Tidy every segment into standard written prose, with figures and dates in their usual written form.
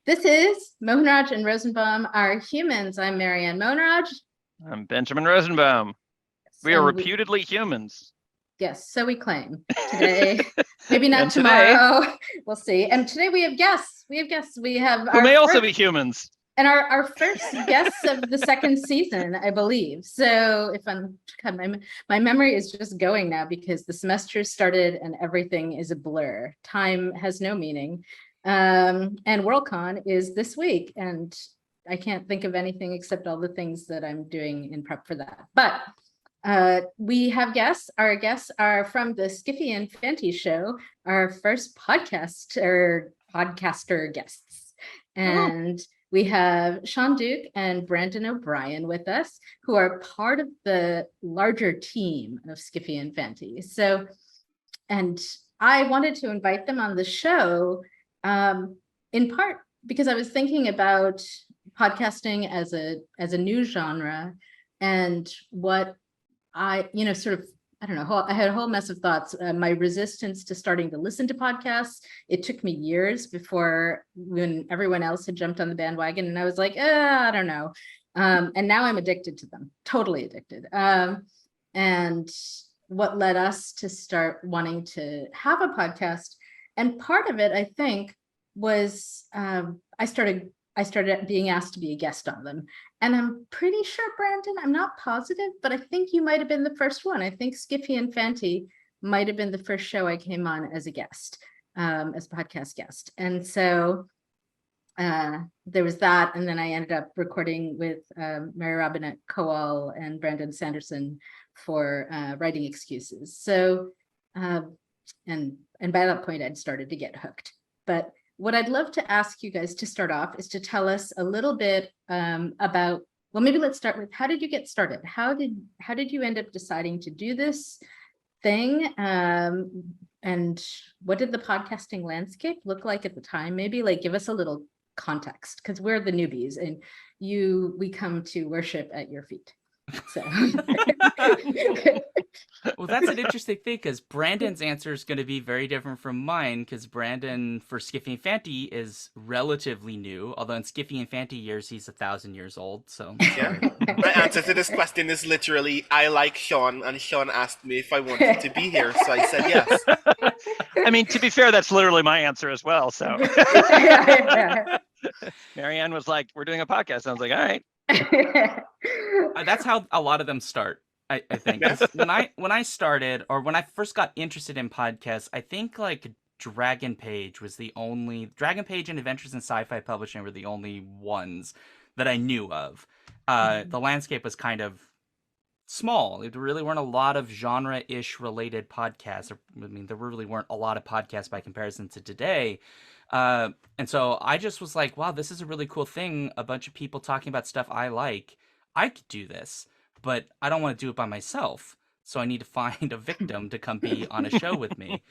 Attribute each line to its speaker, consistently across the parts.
Speaker 1: This is Mohanraj and Rosenbaum are humans. I'm Marianne Mohanraj.
Speaker 2: I'm Benjamin Rosenbaum. We are reputedly humans.
Speaker 1: Yes, so we claim today. Maybe not
Speaker 2: today,
Speaker 1: tomorrow. We'll see. And today we have guests. We have
Speaker 2: who may also be humans.
Speaker 1: And our first guests of the second season, I believe. So if my memory is just going now because the semester started and everything is a blur. Time has no meaning. And Worldcon is this week, and I can't think of anything except all the things that I'm doing in prep for that. But we have guests. Our guests are from the Skiffy and Fanty show, our first podcaster guests. And we have Shaun and Brandon O'Brien with us, who are part of the larger team of Skiffy and Fanty. So, and I wanted to invite them on the show in part because I was thinking about podcasting as a new genre and what I don't know, I had a whole mess of thoughts. My resistance to starting to listen to podcasts, it took me years before when everyone else had jumped on the bandwagon and I was like, I don't know. And now I'm addicted to them, totally addicted. And what led us to start wanting to have a podcast. And part of it, I think, was I started being asked to be a guest on them. And I'm pretty sure, Brandon, I'm not positive, but I think you might have been the first one. I think Skiffy and Fanty might have been the first show I came on as a guest, as a podcast guest. And so there was that. And then I ended up recording with Mary Robinette Kowal and Brandon Sanderson for writing excuses. So, and by that point, I'd started to get hooked. But what I'd love to ask you guys to start off is to tell us a little bit about, well, maybe let's start with, how did you get started? How did you end up deciding to do this thing? And what did the podcasting landscape look like at the time? Maybe like give us a little context, because we're the newbies and we come to worship at your feet. So
Speaker 3: well, that's an interesting thing because Brandon's answer is going to be very different from mine because Brandon for Skiffy and Fanty is relatively new, although in Skiffy and Fanty years he's 1,000 years old. So
Speaker 4: yeah. My answer to this question is literally I like Shaun, and Shaun asked me if I wanted to be here, so I said yes.
Speaker 2: I mean, to be fair, that's literally my answer as well. So Marianne was like, "We're doing a podcast." I was like, "All right."
Speaker 3: That's how a lot of them start. I think when I started, or when I first got interested in podcasts, I think like Dragon Page and Adventures in Sci-Fi Publishing were the only ones that I knew of. The landscape was kind of small. There really weren't a lot of genre-ish related podcasts. I mean, there really weren't a lot of podcasts by comparison to today. And so I just was like, wow, this is a really cool thing. A bunch of people talking about stuff I like. I could do this, but I don't want to do it by myself. So I need to find a victim to come be on a show with me.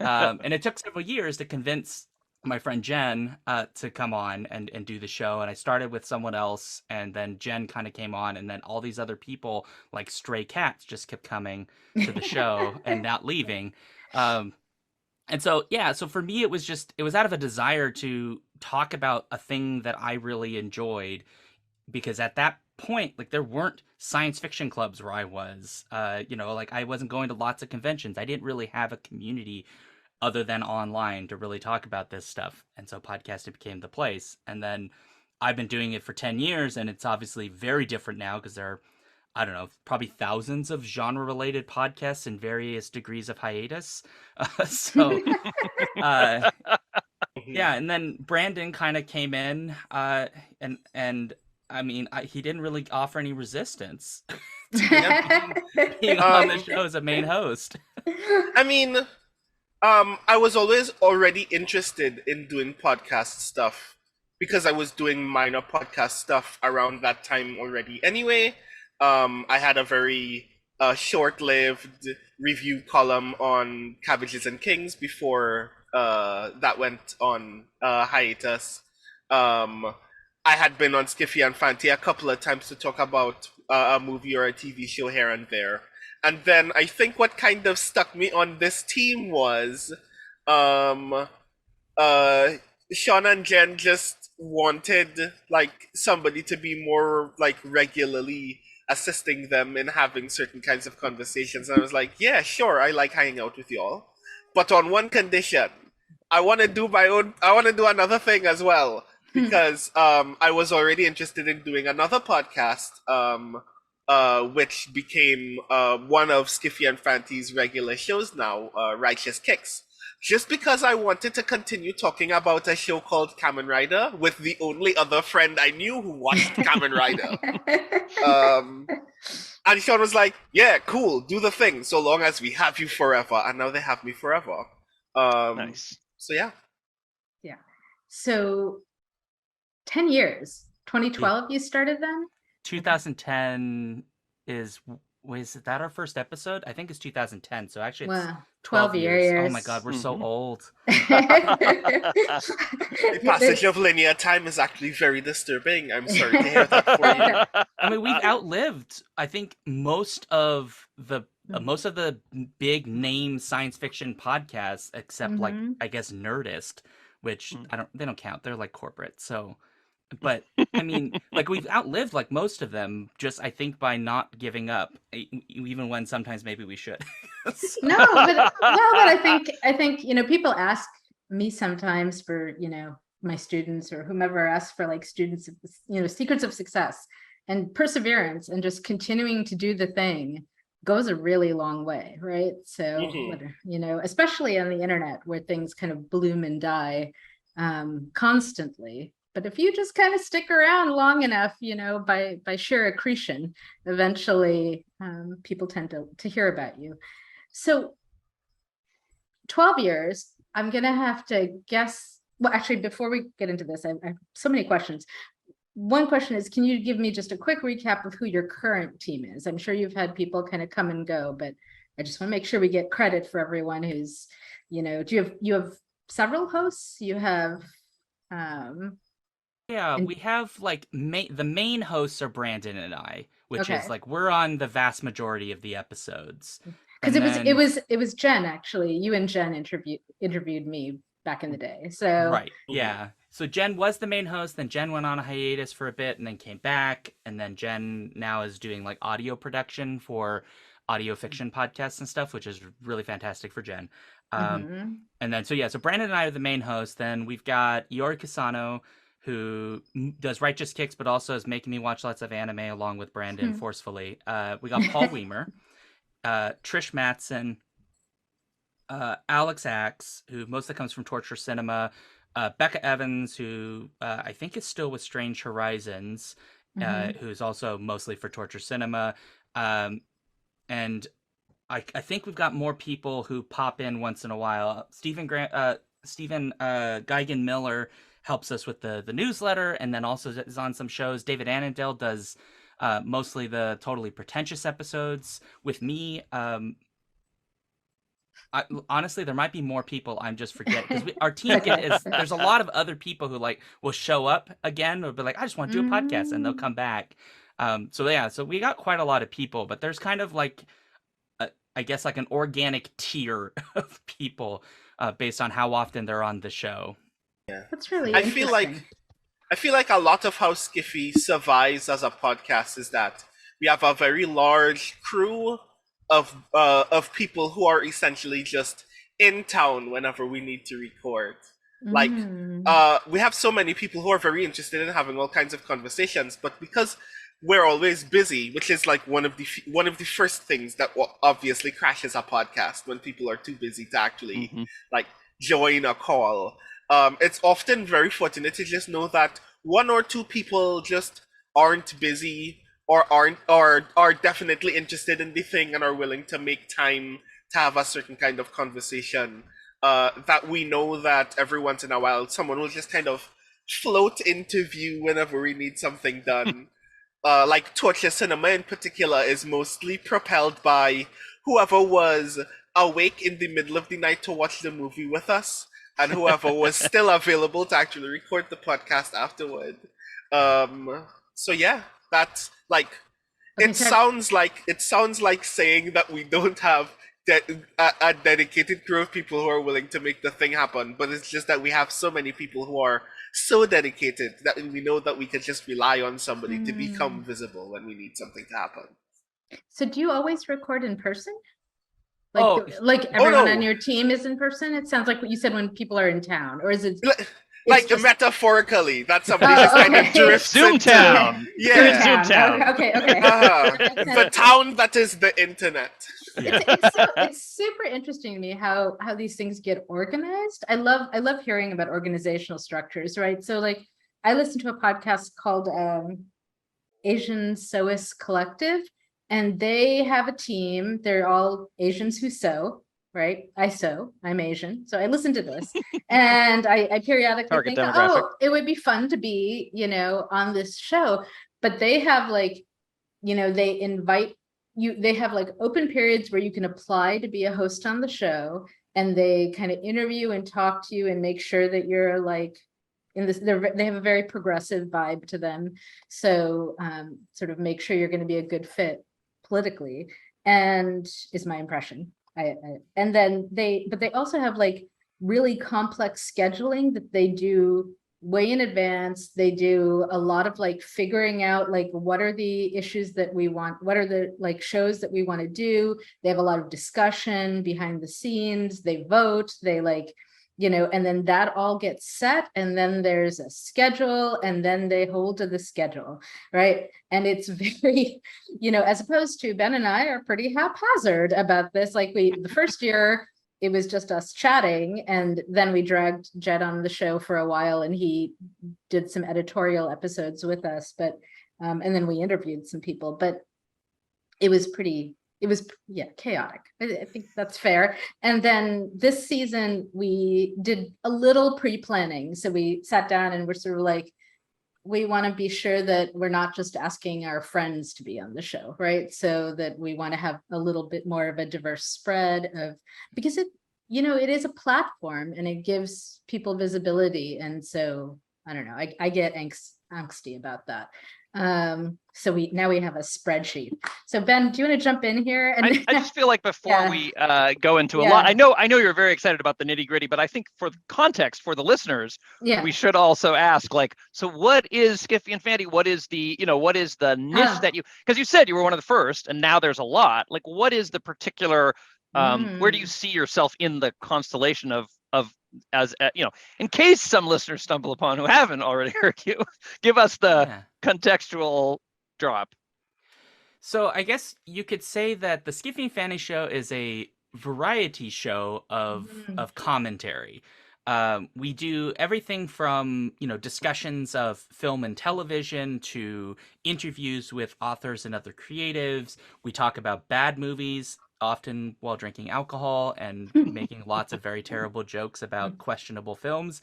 Speaker 3: And it took several years to convince my friend Jen to come on and do the show. And I started with someone else, and then Jen kind of came on, and then all these other people like stray cats just kept coming to the show and not leaving. And so, yeah, so for me, it was out of a desire to talk about a thing that I really enjoyed, because at that point, like, there weren't science fiction clubs where I was, like I wasn't going to lots of conventions. I didn't really have a community other than online to really talk about this stuff. And so podcasting became the place. And then I've been doing it for 10 years, and it's obviously very different now because there are, I don't know, probably thousands of genre-related podcasts in various degrees of hiatus. Yeah, and then Brandon kind of came in, and I mean, he didn't really offer any resistance to being on the show as a main host.
Speaker 4: I mean, I was always already interested in doing podcast stuff because I was doing minor podcast stuff around that time already. Anyway, I had a very short-lived review column on Cabbages and Kings before that went on hiatus. I had been on Skiffy and Fanty a couple of times to talk about a movie or a TV show here and there. And then I think what kind of stuck me on this team was Shaun and Jen just wanted like somebody to be more like regularly assisting them in having certain kinds of conversations. And I was like, yeah, sure, I like hanging out with y'all, but on one condition. I want to do my own. I want to do another thing as well because I was already interested in doing another podcast, which became one of Skiffy and Fanty's regular shows now, Righteous Kicks. Just because I wanted to continue talking about a show called Kamen Rider with the only other friend I knew who watched Kamen Rider. And Shaun was like, "Yeah, cool, do the thing, so long as we have you forever." And now they have me forever.
Speaker 2: Nice.
Speaker 4: So yeah.
Speaker 1: Yeah. So 10 years. 2012 you started then?
Speaker 3: 2010 was that our first episode? I think it's 2010. So actually it's
Speaker 1: Wow.
Speaker 3: 12 years. Oh my
Speaker 1: years.
Speaker 3: god, we're so old.
Speaker 4: The passage of linear time is actually very disturbing. I'm sorry to hear that for you.
Speaker 3: I mean, we've outlived, I think, most of the big name science fiction podcasts, except like
Speaker 1: Mhm.
Speaker 3: I guess Nerdist, which they don't count. They're like corporate. So, but I mean, like we've outlived like most of them. Just I think by not giving up, even when sometimes maybe we should. So-
Speaker 1: No, but I think people ask me sometimes for my students or whomever asks for like students secrets of success and perseverance and just continuing to do the thing goes a really long way, right? So
Speaker 4: Mhm.
Speaker 1: especially on the internet where things kind of bloom and die constantly. But if you just kind of stick around long enough, by sheer accretion, eventually people tend to hear about you. So 12 years, I'm going to have to guess. Well, actually, before we get into this, I have so many questions. One question is, can you give me just a quick recap of who your current team is? I'm sure you've had people kind of come and go, but I just want to make sure we get credit for everyone who's, do you have several hosts? You have,
Speaker 3: Yeah,
Speaker 1: and-
Speaker 3: we have like the main hosts are Brandon and I, which is
Speaker 1: Okay.
Speaker 3: like we're on the vast majority of the episodes.
Speaker 1: because
Speaker 3: And
Speaker 1: it was Jen, actually. You and Jen interviewed me back in the day. So
Speaker 3: right, yeah. So Jen was the main host, then Jen went on a hiatus for a bit and then came back, and then Jen now is doing like audio production for audio fiction podcasts and stuff, which is really fantastic for Jen.
Speaker 1: mhm.
Speaker 3: And then so Brandon and I are the main hosts. Then we've got Iori Kasano, who does Righteous Kicks, but also is making me watch lots of anime along with Brandon forcefully. We got Paul Weimer, Trish Matson, Alex Axe, who mostly comes from Torture Cinema, Becca Evans, who I think is still with Strange Horizons, who's also mostly for Torture Cinema, and I think we've got more people who pop in once in a while. Stephen Geigen Miller helps us with the newsletter, and then also is on some shows. David Annandale does mostly the Totally Pretentious episodes with me. Honestly, there might be more people I'm just forgetting because our team there's a lot of other people who like will show up again or be like, I just want to do a podcast, and they'll come back. So we got quite a lot of people, but there's kind of like I guess like an organic tier of people based on how often they're on the show.
Speaker 4: Yeah.
Speaker 1: That's really
Speaker 4: I
Speaker 1: interesting.
Speaker 4: feel like a lot of how Skiffy survives as a podcast is that we have a very large crew of people who are essentially just in town whenever we need to record. Like we have so many people who are very interested in having all kinds of conversations, but because we're always busy, which is like one of the first things that obviously crashes a podcast when people are too busy to actually like join a call. It's often very fortunate to just know that one or two people just aren't busy or are definitely interested in the thing and are willing to make time to have a certain kind of conversation. That we know that every once in a while someone will just kind of float into view whenever we need something done. Like Torture Cinema in particular is mostly propelled by whoever was awake in the middle of the night to watch the movie with us and whoever was still available to actually record the podcast afterward. So yeah, that's like
Speaker 1: Okay,
Speaker 4: it sounds like saying that we don't have a dedicated crew of people who are willing to make the thing happen, but it's just that we have so many people who are so dedicated that we know that we can just rely on somebody to become visible when we need something to happen.
Speaker 1: So do you always record in person?
Speaker 3: Oh.
Speaker 1: Like everyone on
Speaker 4: no.
Speaker 1: your team is in person? It sounds like what you said when people are in town, or is it?
Speaker 4: Like
Speaker 1: just...
Speaker 4: metaphorically, that somebody just kind of drifts
Speaker 2: Zoom
Speaker 4: into
Speaker 2: town.
Speaker 4: Yeah.
Speaker 2: Zoom town.
Speaker 1: Okay.
Speaker 4: The town that is the internet.
Speaker 3: Yeah.
Speaker 1: It's super interesting to me how these things get organized. I love hearing about organizational structures, right? So like I listened to a podcast called Asian Sewist Collective, and they have a team. They're all Asians who sew, right? I sew, I'm Asian. So I listen to this and I periodically
Speaker 2: Target
Speaker 1: think,
Speaker 2: demographic.
Speaker 1: oh, it would be fun to be, on this show. But they have like, they invite you, they have like open periods where you can apply to be a host on the show, and they kind of interview and talk to you and make sure that you're like in this, they have a very progressive vibe to them. So sort of make sure you're going to be a good fit politically, and is my impression. And then but they also have like really complex scheduling that they do way in advance. They do a lot of like figuring out like what are the issues that we want, what are the like shows that we want to do. They have a lot of discussion behind the scenes, they vote, they like, and then that all gets set, and then there's a schedule, and then they hold to the schedule, right? And it's very, as opposed to Ben and I are pretty haphazard about this. Like the first year, it was just us chatting, and then we dragged Jed on the show for a while, and he did some editorial episodes with us, but and then we interviewed some people, but it was chaotic. I think that's fair. And then this season we did a little pre-planning. So we sat down and we're sort of like, we want to be sure that we're not just asking our friends to be on the show, right? So that we want to have a little bit more of a diverse spread of, because it is a platform and it gives people visibility. And so I don't know, I get angsty about that. So we have a spreadsheet. So Ben, do you want to jump in here? And
Speaker 2: I just feel like before we go into a
Speaker 1: Yeah.
Speaker 2: lot, I know you're very excited about the nitty gritty, but I think for context for the listeners, we should also ask, like, so what is Skiffy and Fanty? What is the niche that because you said you were one of the first, and now there's a lot. Like, what is the particular? Where do you see yourself in the constellation of as in case some listeners stumble upon who haven't already heard you, give us the contextual drop.
Speaker 3: So I guess you could say that the Skiffy and Fanty show is a variety show of commentary. We do everything from discussions of film and television to interviews with authors and other creatives. We talk about bad movies, often while drinking alcohol and making lots of very terrible jokes about questionable films.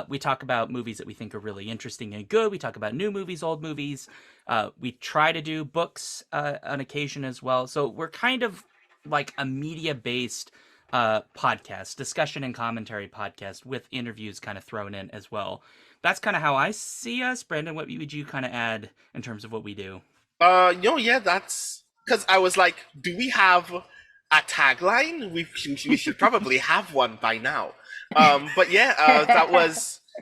Speaker 3: We talk about movies that we think are really interesting and good. We talk about new movies, old movies. We try to do books on occasion as well. So we're kind of like a media-based podcast, discussion and commentary podcast with interviews kind of thrown in as well. That's kind of how I see us. Brandon, what would you kind of add in terms of what we do?
Speaker 4: That's because I was like, do we have a tagline? We should probably have one by now. But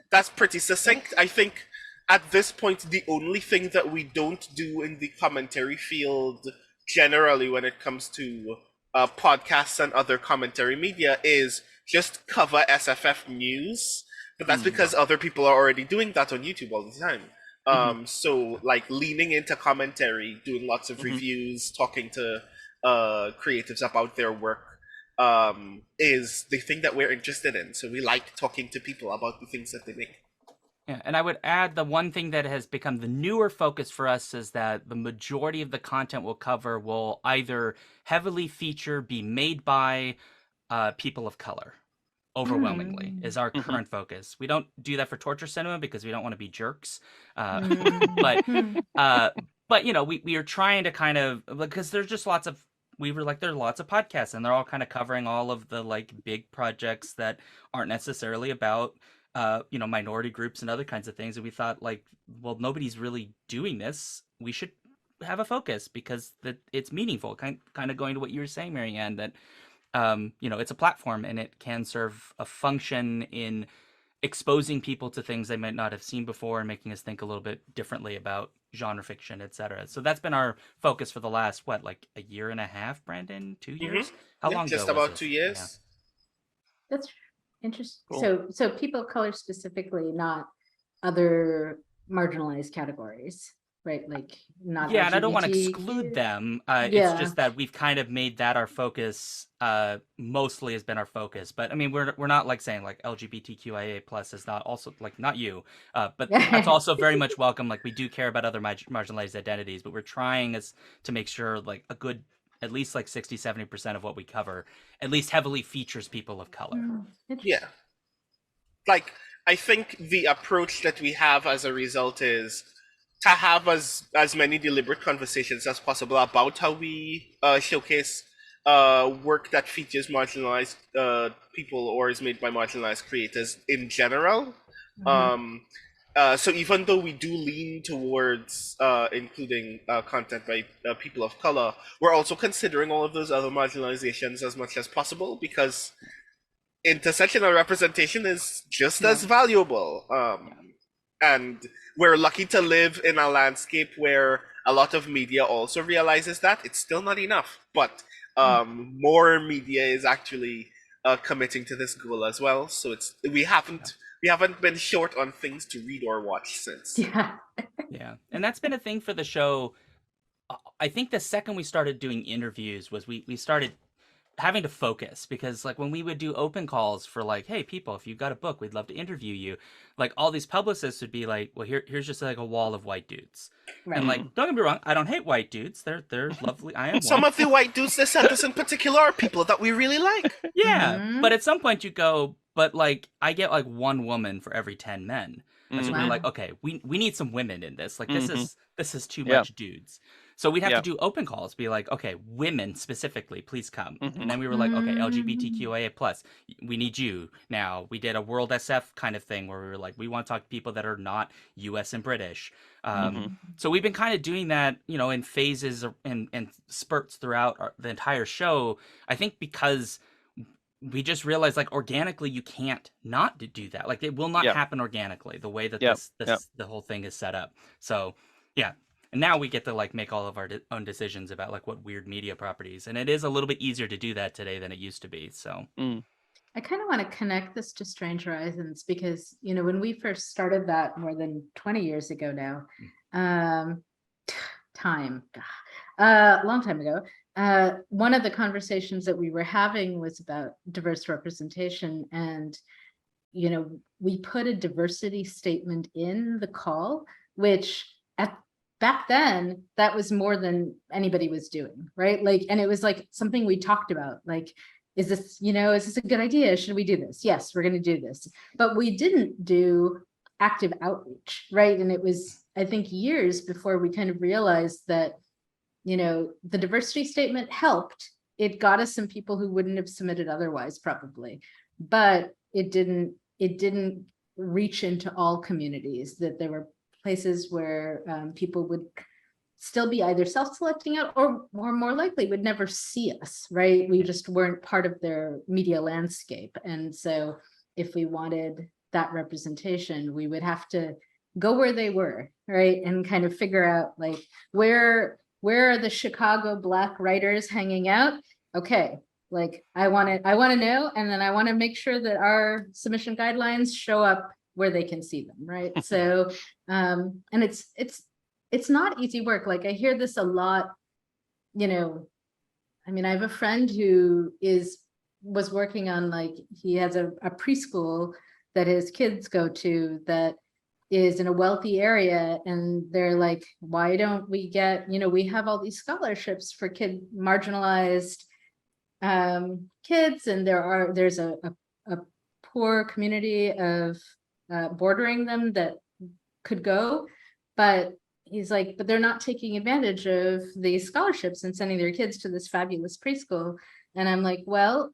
Speaker 4: that's pretty succinct. I think at this point, the only thing that we don't do in the commentary field generally when it comes to podcasts and other commentary media is just cover SFF news. But that's because other people are already doing that on YouTube all the time. So like leaning into commentary, doing lots of reviews, talking to creatives about their work is the thing that we're interested in. So we like talking to people about the things that they make.
Speaker 3: Yeah, and I would add the one thing that has become the newer focus for us is that the majority of the content we'll cover will either heavily feature, be made by people of color. Overwhelmingly is our current focus. We don't do that for torture cinema because we don't want to be jerks. But we are trying to kind of, because there's just lots of, there's lots of podcasts and they're all kind of covering all of the like big projects that aren't necessarily about minority groups and other kinds of things. And we thought like, well, nobody's really doing this. We should have a focus because it's meaningful. Kind of going to what you were saying, Marianne, that it's a platform and it can serve a function in exposing people to things they might not have seen before and making us think a little bit differently about genre fiction, etc. So that's been our focus for the last, what, like a year and a half, Brandon? 2 years? How long
Speaker 4: just
Speaker 3: ago was
Speaker 4: about
Speaker 3: this?
Speaker 4: 2 years.
Speaker 3: Yeah.
Speaker 1: That's interesting.
Speaker 2: Cool.
Speaker 1: So people of color specifically, not other marginalized categories, right? Like not
Speaker 3: Yeah, and I don't want to
Speaker 1: LGBTQ.
Speaker 3: exclude them. It's
Speaker 1: Yeah.
Speaker 3: just that we've kind of made that our focus. Mostly has been our focus, but I mean, we're not like saying like LGBTQIA plus is not also like not you, but that's also very much welcome. Like we do care about other marginalized identities, but we're trying to make sure like a good at least like 60-70% of what we cover at least heavily features people of color.
Speaker 4: Yeah. Like, I think the approach that we have as a result is to have as many deliberate conversations as possible about how we showcase work that features marginalized people or is made by marginalized creators in general. So even though we do lean towards including content by people of color, we're also considering all of those other marginalizations as much as possible, because intersectional representation is just as valuable. And we're lucky to live in a landscape where a lot of media also realizes that. It's still not enough, but more media is actually committing to this goal as well. So we haven't been short on things to read or watch since.
Speaker 3: Yeah, and that's been a thing for the show. I think the second we started doing interviews was we started having to focus, because like when we would do open calls for like, hey people, if you've got a book, we'd love to interview you, like all these publicists would be like, well, here's just like a wall of white dudes. Right. And like, don't get me wrong, I don't hate white dudes, they're lovely, I am
Speaker 4: some
Speaker 3: one.
Speaker 4: of the white dudes that sent us in particular are people that we really like.
Speaker 3: Yeah, but at some point you go, but like I get like one woman for every 10 men. And so we're like, okay, we need some women in this. Like this is too much dudes. So we'd have to do open calls, be like, okay, women specifically, please come. And then we were like, okay, LGBTQIA plus, we need you. Now we did a World SF kind of thing where we were like, we want to talk to people that are not US and British. So we've been kind of doing that, you know, in phases and spurts throughout the entire show. I think because we just realized like organically you can't not do that. Like it will not happen organically the way that the whole thing is set up. So yeah. And now we get to like make all of our own decisions about like what weird media properties, and it is a little bit easier to do that today than it used to be. So
Speaker 1: I kind of want to connect this to Strange Horizons, because you know when we first started that more than 20 years ago now, long time ago, one of the conversations that we were having was about diverse representation, and you know we put a diversity statement in the call, which back then that was more than anybody was doing, right? Like, and it was like something we talked about, like, is this a good idea? Should we do this? Yes, we're going to do this. But we didn't do active outreach, right? And it was, I think, years before we kind of realized that, you know, the diversity statement helped. It got us some people who wouldn't have submitted otherwise, probably, but it didn't reach into all communities, that there were places where people would still be either self-selecting out or more likely would never see us, right? We just weren't part of their media landscape. And so if we wanted that representation, we would have to go where they were, right? And kind of figure out like, where are the Chicago Black writers hanging out? Okay, like I want to know, and then I want to make sure that our submission guidelines show up where they can see them, right? So, and it's not easy work. Like I hear this a lot, you know, I mean, I have a friend who was working on, like, he has a preschool that his kids go to that is in a wealthy area, and they're like, why don't we get, you know, we have all these scholarships for marginalized kids, and there's a poor community of bordering them that could go, but he's like, but they're not taking advantage of these scholarships and sending their kids to this fabulous preschool. And I'm like, well,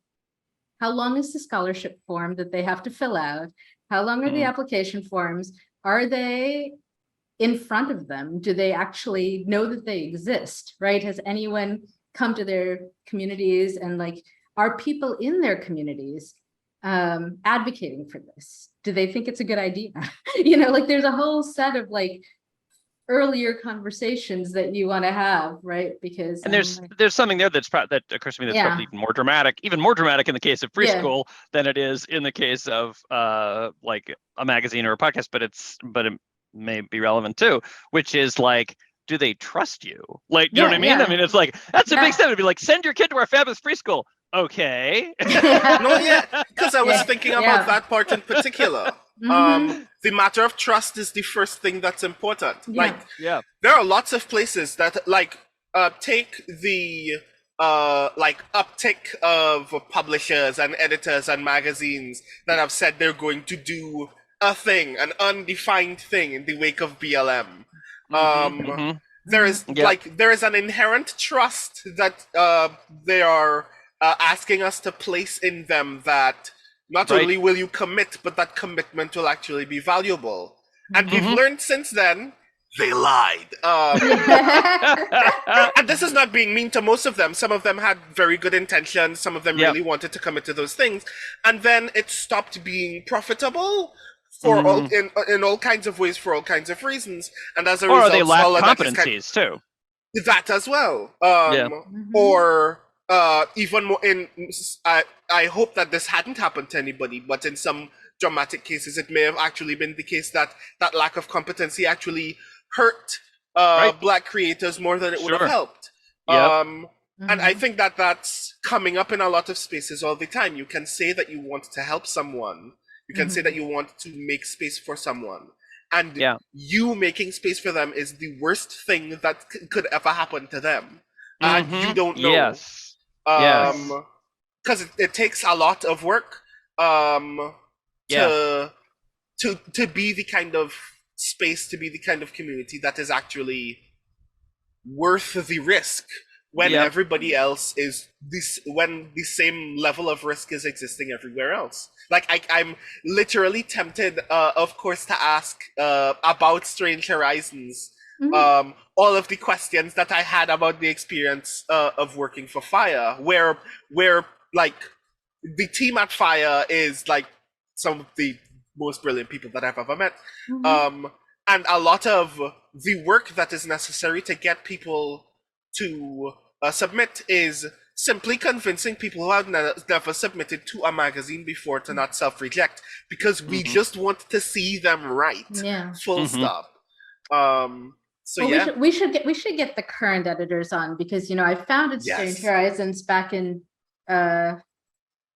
Speaker 1: how long is the scholarship form that they have to fill out? How long are the application forms? Are they in front of them? Do they actually know that they exist, right? Has anyone come to their communities, and like, are people in their communities advocating for this? Do they think it's a good idea? You know, like there's a whole set of like earlier conversations that you want to have, right? Because
Speaker 2: and there's something there that occurs to me that's probably even more dramatic in the case of preschool than it is in the case of like a magazine or a podcast, but it may be relevant too, which is like, do they trust you? Like, you know what I mean? I mean, it's like, that's a big step to be like, send your kid to our fabulous preschool. Okay.
Speaker 4: No, because I was thinking about that part in particular. The matter of trust is the first thing that's important. Like, there are lots of places that like take the like uptick of publishers and editors and magazines that have said they're going to do a thing, an undefined thing in the wake of BLM. There is there is an inherent trust that they are asking us to place in them, that not only will you commit, but that commitment will actually be valuable. And we've learned since then, they lied. And this is not being mean to most of them. Some of them had very good intentions. Some of them really wanted to commit to those things. And then it stopped being profitable for all, in all kinds of ways, for all kinds of reasons. And as a result,
Speaker 2: they lack competencies too.
Speaker 4: That as well. Or even more I hope that this hadn't happened to anybody, but in some dramatic cases, it may have actually been the case that that lack of competency actually hurt Black creators more than it would have helped. And I think that that's coming up in a lot of spaces all the time. You can say that you want to help someone. You can say that you want to make space for someone. And you making space for them is the worst thing that could ever happen to them. And you don't know. Because it takes a lot of work to be the kind of space, to be the kind of community that is actually worth the risk when everybody else is when the same level of risk is existing everywhere else. Like I'm literally tempted, of course, to ask about Strange Horizons. All of the questions that I had about the experience of working for Fire, where like the team at Fire is like some of the most brilliant people that I've ever met. And a lot of the work that is necessary to get people to submit is simply convincing people who have never submitted to a magazine before to not self-reject, because we just want to see them write. Full stop. So
Speaker 1: we should get the current editors on, because you know I founded Strange Horizons back in God,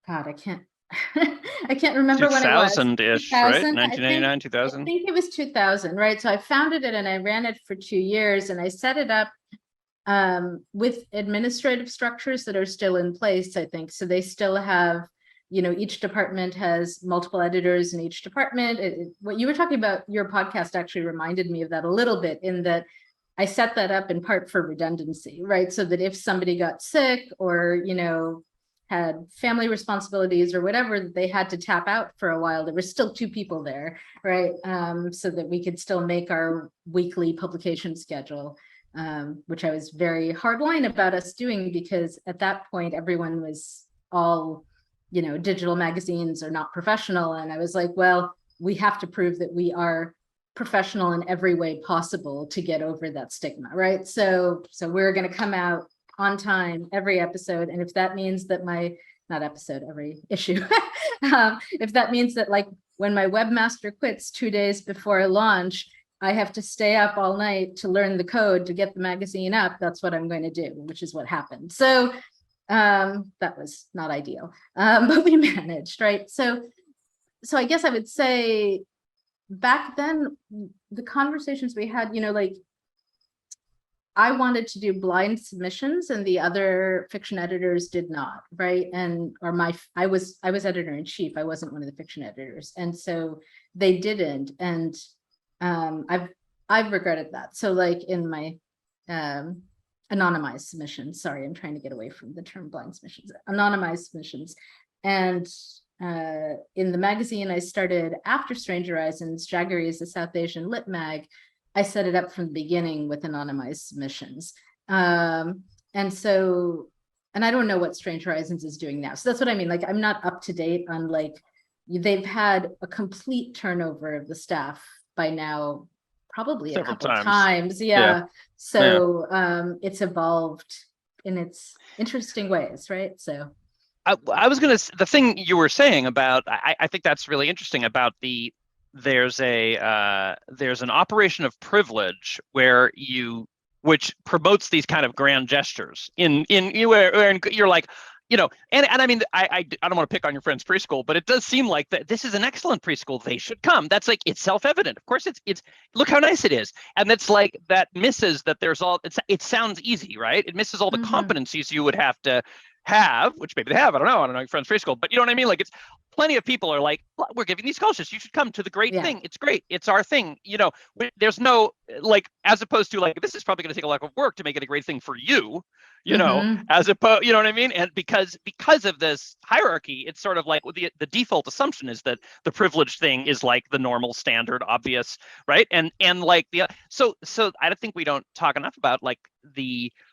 Speaker 1: I can't remember when it was.
Speaker 2: 2000-ish, right? 1999, 2000.
Speaker 1: I think it was 2000, right? So I founded it and I ran it for 2 years, and I set it up with administrative structures that are still in place, I think. So they still have, you know, each department has multiple editors in each department. What you were talking about, your podcast actually reminded me of that a little bit, in that I set that up in part for redundancy, right? So that if somebody got sick or, you know, had family responsibilities or whatever, they had to tap out for a while, there were still 2 people there, right? So that we could still make our weekly publication schedule, which I was very hardline about us doing, because at that point, everyone was all, you know, digital magazines are not professional. And I was like, well, we have to prove that we are professional in every way possible to get over that stigma, right? So we're going to come out on time every episode, and if that means that every issue if that means that, like, when my webmaster quits 2 days before launch, I have to stay up all night to learn the code to get the magazine up, that's what I'm going to do, which is what happened. So that was not ideal, but we managed, right? So I guess I would say back then, the conversations we had, you know, like, I wanted to do blind submissions and the other fiction editors did not, right? And I was editor-in-chief. I wasn't one of the fiction editors. And so they didn't. And I've regretted that. So like in my anonymized submissions, sorry, I'm trying to get away from the term blind submissions, anonymized submissions. And in the magazine I started after Strange Horizons, Jaggery is a South Asian lit mag. I set it up from the beginning with anonymized submissions. And so I don't know what Strange Horizons is doing now. So that's what I mean. Like, I'm not up to date on like, they've had a complete turnover of the staff by now, probably
Speaker 2: Several
Speaker 1: a couple
Speaker 2: times.
Speaker 1: times. Yeah. So it's evolved in its interesting ways, right? So
Speaker 2: I was gonna, the thing you were saying about, I think that's really interesting about there's an operation of privilege which promotes these kind of grand gestures in where you're like, and I mean, I don't want to pick on your friend's preschool, but it does seem like that this is an excellent preschool. They should come. That's like, it's self-evident. Of course, it's look how nice it is. And that's like, that misses that there's all, it sounds easy, right? It misses all the competencies you would have to have, which maybe they have. I don't know your friend's preschool, but you know what I mean? Like, it's plenty of people are like, we're giving these scholarships. You should come to the great thing. It's great. It's our thing. There's no, like, as opposed to like, this is probably going to take a lot of work to make it a great thing for you, as opposed, you know what I mean? And because of this hierarchy, it's sort of like the default assumption is that the privileged thing is like the normal, standard, obvious, right? And like so I don't think we don't talk enough about like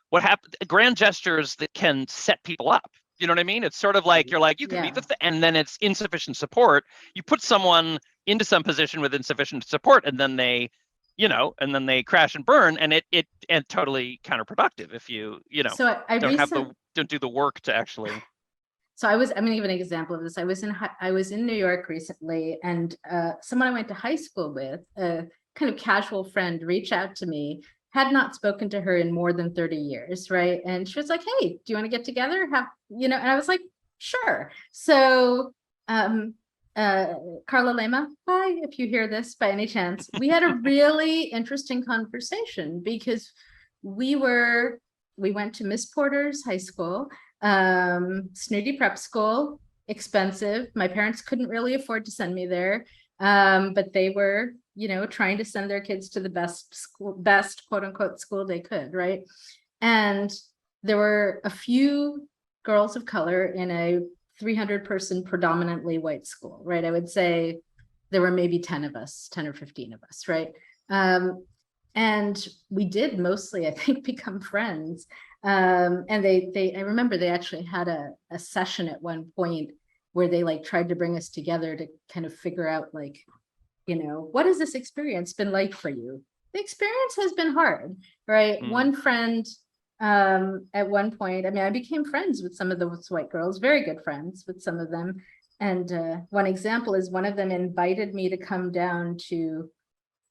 Speaker 2: what happened, grand gestures that can set people up. You know what I mean? It's sort of like, you're like, you can be and then it's insufficient support. You put someone into some position with insufficient support, and then they, they crash and burn, and it totally counterproductive if you
Speaker 1: so
Speaker 2: don't do the work to actually.
Speaker 1: So I'm going to give an example of this. I was in New York recently, and someone I went to high school with, a kind of casual friend, reached out to me. Had not spoken to her in more than 30 years, right? And she was like, hey, do you want to get together? And I was like, sure. So Carla Lema, hi, if you hear this by any chance, we had a really interesting conversation because we went to Miss Porter's high school, snooty prep school, expensive. My parents couldn't really afford to send me there, but they were trying to send their kids to the best quote unquote school they could, right? And there were a few girls of color in a 300-person predominantly white school, right? I would say there were maybe 10 or 15 of us, right? And we did mostly, I think, become friends. And I remember they actually had a session at one point where they like tried to bring us together to kind of figure out like, what has this experience been like for you? The experience has been hard, right? One friend, at one point, I became friends with some of those white girls, very good friends with some of them. And one example is one of them invited me to come down to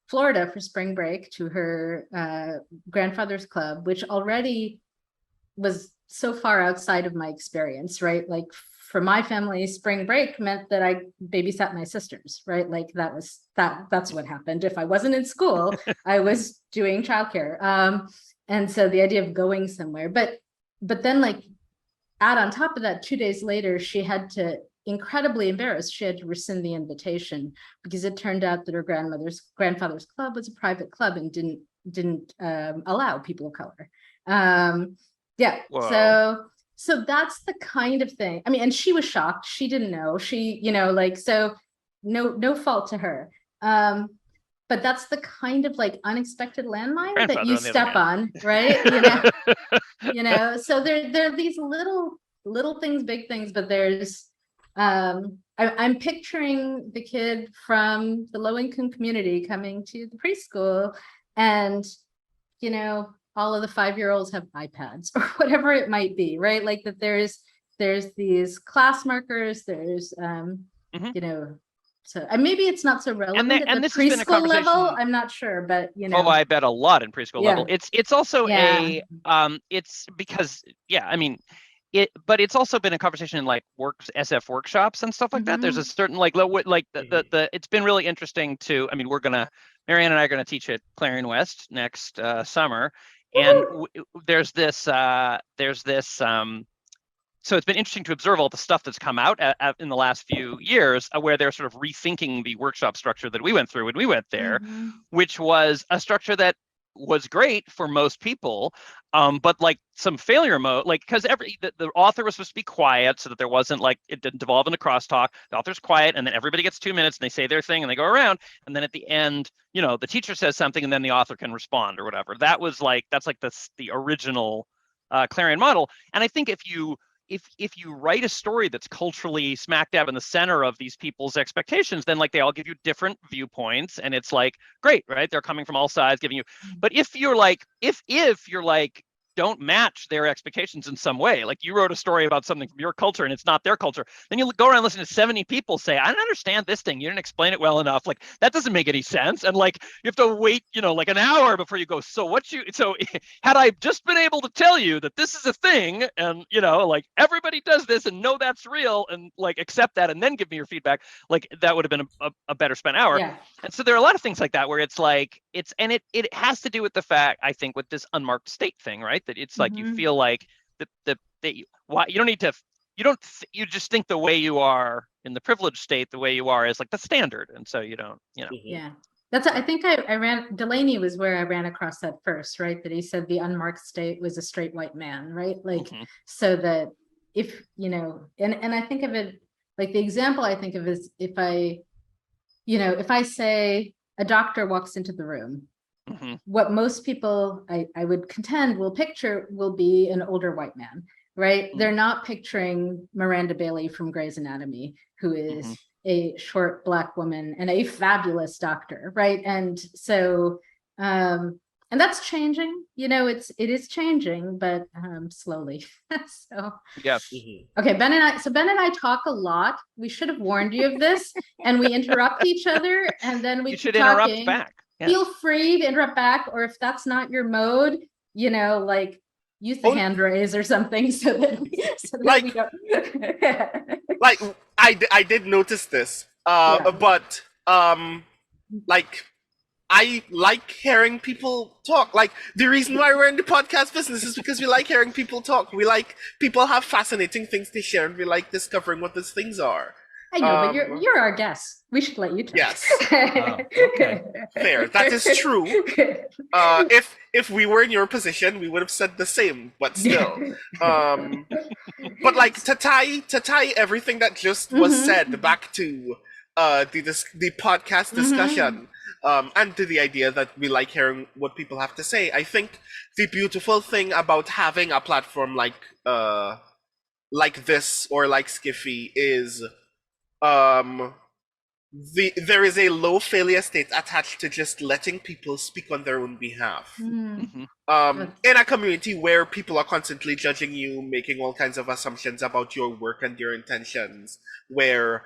Speaker 1: Florida for spring break to her grandfather's club, which already was so far outside of my experience, right? Like, for my family, spring break meant that I babysat my sisters, right? Like that's what happened. If I wasn't in school, I was doing childcare. And so the idea of going somewhere, but then like add on top of that, 2 days later, she had to, incredibly embarrassed, she had to rescind the invitation because it turned out that her grandfather's club was a private club and didn't allow people of color. So that's the kind of thing. And she was shocked. She didn't know. She, so no fault to her. But that's the kind of like unexpected landmine that you step on, right? So there are these little things, big things, but there's, I'm picturing the kid from the low-income community coming to the preschool, and, all of the 5-year-olds have iPads or whatever it might be, right? Like that there's these class markers, there's, so and maybe it's not so relevant at the preschool level. I'm not sure, but
Speaker 2: Oh, I bet a lot in preschool level. It's also it's because, but it's also been a conversation in like SF workshops and stuff like that. There's a certain like it's been really interesting to, Marianne and I are going to teach at Clarion West next summer. And there's this, so it's been interesting to observe all the stuff that's come out in the last few years where they're sort of rethinking the workshop structure that we went through when we went there, which was a structure that was great for most people, but like some failure mode, like because the author was supposed to be quiet so that there wasn't like, it didn't devolve into crosstalk. The author's quiet, and then everybody gets 2 minutes and they say their thing and they go around, and then at the end, the teacher says something and then the author can respond or whatever. That's like the original Clarion model. And I think if you write a story that's culturally smack dab in the center of these people's expectations, then like they all give you different viewpoints, and it's like great, right? They're coming from all sides, giving you. But if you're like, if you're like, don't match their expectations in some way, like you wrote a story about something from your culture and it's not their culture, then you go around and listen to 70 people say, I don't understand this thing, you didn't explain it well enough, like that doesn't make any sense. And like you have to wait, like an hour before you go, so had I just been able to tell you that this is a thing, and like everybody does this and know that's real, and like accept that and then give me your feedback, like that would have been a better spent hour.
Speaker 1: Yeah.
Speaker 2: And so there are a lot of things like that where it's like it has to do with the fact, I think, with this unmarked state thing, right? That it's like you feel like why you don't need to, you just think the way you are in the privileged state, the way you are is like the standard, and so you don't.
Speaker 1: Yeah, I think I ran, Delaney was where I ran across that first, right? That he said the unmarked state was a straight white man, right? Like so that if and I think of it like the example I think of is if I say a doctor walks into the room, what most people I would contend will be an older white man, right? They're not picturing Miranda Bailey from Grey's Anatomy, who is a short Black woman and a fabulous doctor, right? And so and that's changing, it is changing, but slowly. So
Speaker 2: yeah.
Speaker 1: Okay, Ben and I talk a lot. We should have warned you of this, and we interrupt each other, and then we
Speaker 2: you
Speaker 1: keep
Speaker 2: should interrupt
Speaker 1: talking.
Speaker 2: back. Yeah.
Speaker 1: Feel free to interrupt back, or if that's not your mode, like use the hand raise or something, so that we don't.
Speaker 4: Like I did notice this, but like I like hearing people talk. Like the reason why we're in the podcast business is because we like hearing people talk. We like people have fascinating things to share, and we like discovering what those things are.
Speaker 1: I know, but you're our guest. We should let you talk.
Speaker 4: Yes.
Speaker 3: Okay.
Speaker 4: Fair. That is true. If we were in your position, we would have said the same, but still. But like to tie everything that just was said back to the podcast discussion, and to the idea that we like hearing what people have to say. I think the beautiful thing about having a platform like this or like Skiffy is there is a low failure state attached to just letting people speak on their own behalf. In a community where people are constantly judging you, making all kinds of assumptions about your work and your intentions, where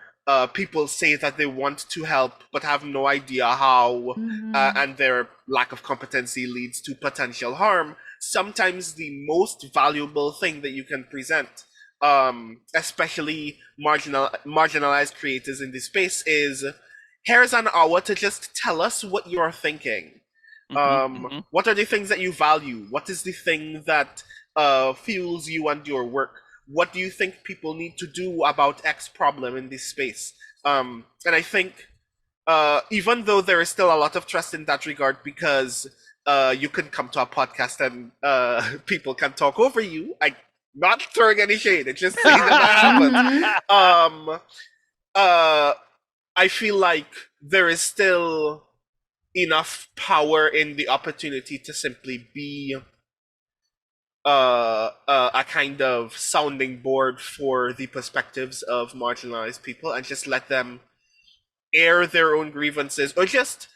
Speaker 4: people say that they want to help but have no idea how, and their lack of competency leads to potential harm, sometimes the most valuable thing that you can present, especially marginalized creators in this space, is here's an hour to just tell us what you're thinking. What are the things that you value? What is the thing that fuels you and your work? What do you think people need to do about X problem in this space? And I think even though there is still a lot of trust in that regard, because you can come to a podcast and people can talk over you. Not throwing any shade, it's just saying that happens. I feel like there is still enough power in the opportunity to simply be a kind of sounding board for the perspectives of marginalized people, and just let them air their own grievances, or just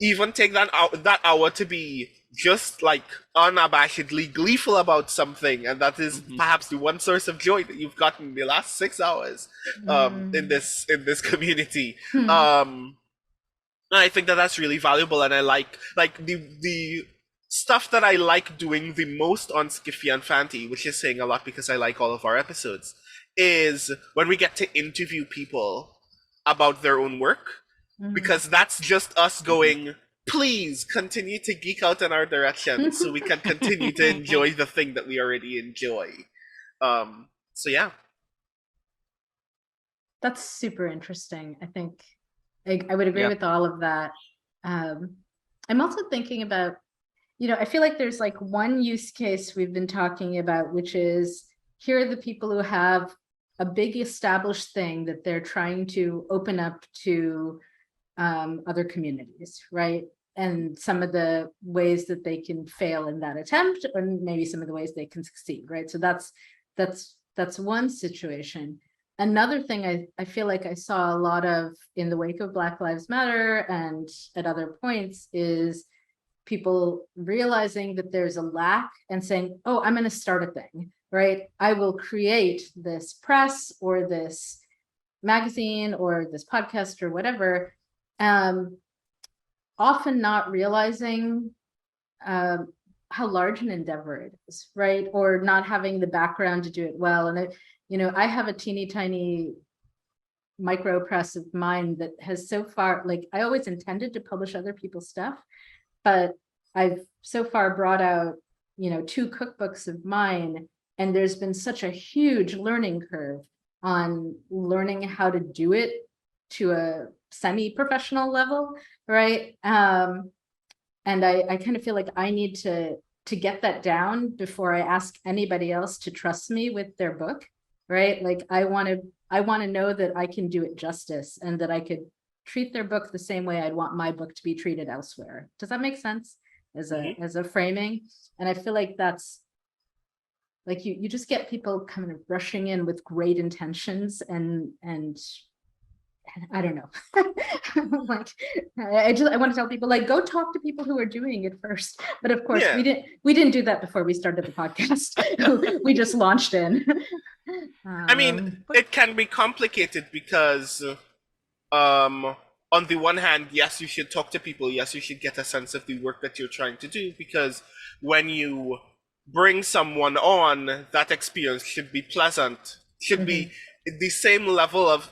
Speaker 4: even take that hour to be just like unabashedly gleeful about something, and that is perhaps the one source of joy that you've gotten the last 6 hours in this community. And I think that that's really valuable, and I like the stuff that I like doing the most on Skiffy and Fanty, which is saying a lot because I like all of our episodes, is when we get to interview people about their own work, because that's just us going, please continue to geek out in our direction so we can continue to enjoy the thing that we already enjoy. So yeah.
Speaker 1: That's super interesting. I think I would agree with all of that. I'm also thinking about, I feel like there's like one use case we've been talking about, which is here are the people who have a big established thing that they're trying to open up to other communities, right? and some of the ways that they can fail in that attempt, or maybe some of the ways they can succeed, right? So that's one situation. Another thing I feel like I saw a lot of in the wake of Black Lives Matter and at other points is people realizing that there's a lack and saying, oh, I'm going to start a thing, right? I will create this press or this magazine or this podcast or whatever, often not realizing how large an endeavor it is, right? Or not having the background to do it well. And I have a teeny tiny micro press of mine that has so far, like, I always intended to publish other people's stuff, but I've so far brought out, 2 cookbooks of mine, and there's been such a huge learning curve on learning how to do it to a semi-professional level, right? And I kind of feel like I need to get that down before I ask anybody else to trust me with their book, right? Like I want to know that I can do it justice and that I could treat their book the same way I'd want my book to be treated elsewhere. Does that make sense as a framing? And I feel like that's like you just get people kind of rushing in with great intentions and I don't know. Like I want to tell people, like, go talk to people who are doing it first. But of course, we didn't do that before we started the podcast. We just launched in.
Speaker 4: I mean, it can be complicated because on the one hand, yes, you should talk to people. Yes, you should get a sense of the work that you're trying to do, because when you bring someone on, that experience should be pleasant, should be the same level of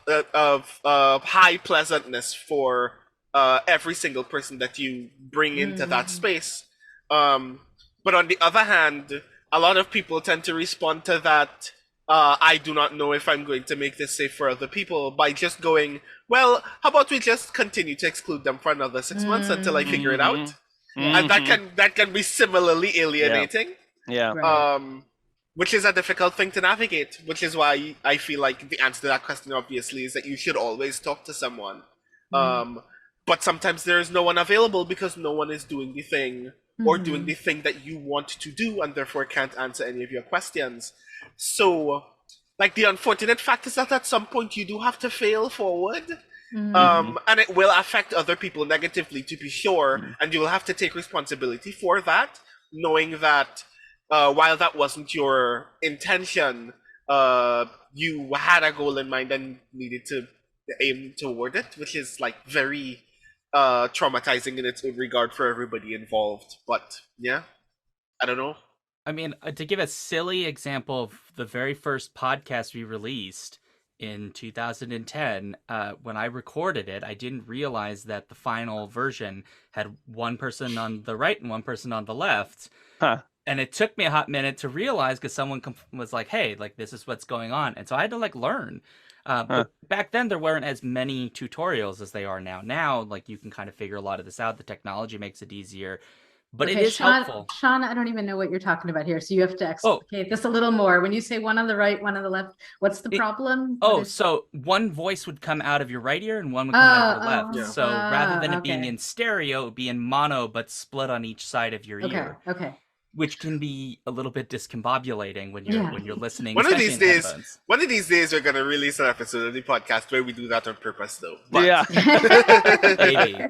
Speaker 4: high pleasantness for every single person that you bring into that space. But on the other hand, a lot of people tend to respond to that, I do not know if I'm going to make this safe for other people, by just going, well, how about we just continue to exclude them for another 6 months until I figure it out? And that can be similarly alienating.
Speaker 2: Yeah.
Speaker 1: Right.
Speaker 4: Which is a difficult thing to navigate, which is why I feel like the answer to that question obviously is that you should always talk to someone. But sometimes there is no one available because no one is doing the thing or doing the thing that you want to do, and therefore can't answer any of your questions. So, like, the unfortunate fact is that at some point you do have to fail forward. And it will affect other people negatively, to be sure, and you will have to take responsibility for that, knowing that while that wasn't your intention, you had a goal in mind and needed to aim toward it, which is like very traumatizing in its own regard for everybody involved. But yeah, I don't know.
Speaker 3: I mean, to give a silly example of the very first podcast we released in 2010, when I recorded it, I didn't realize that the final version had one person on the right and one person on the left. And it took me a hot minute to realize, because someone was like, hey, like, this is what's going on. And so I had to, like, learn. But back then, there weren't as many tutorials as they are now. Now, like, you can kind of figure a lot of this out. The technology makes it easier. But it is helpful.
Speaker 1: Shaun, I don't even know what you're talking about here. So you have to explicate this a little more. When you say one on the right, one on the left, what's the problem?
Speaker 3: So one voice would come out of your right ear and one would come out of your left.
Speaker 4: Yeah.
Speaker 3: So rather than it being in stereo, it would be in mono, but split on each side of your ear.
Speaker 1: Okay.
Speaker 3: Which can be a little bit discombobulating when you're listening.
Speaker 4: One of these days, we're gonna release an episode of the podcast where we do that on purpose, though. But...
Speaker 2: Yeah.
Speaker 3: Maybe.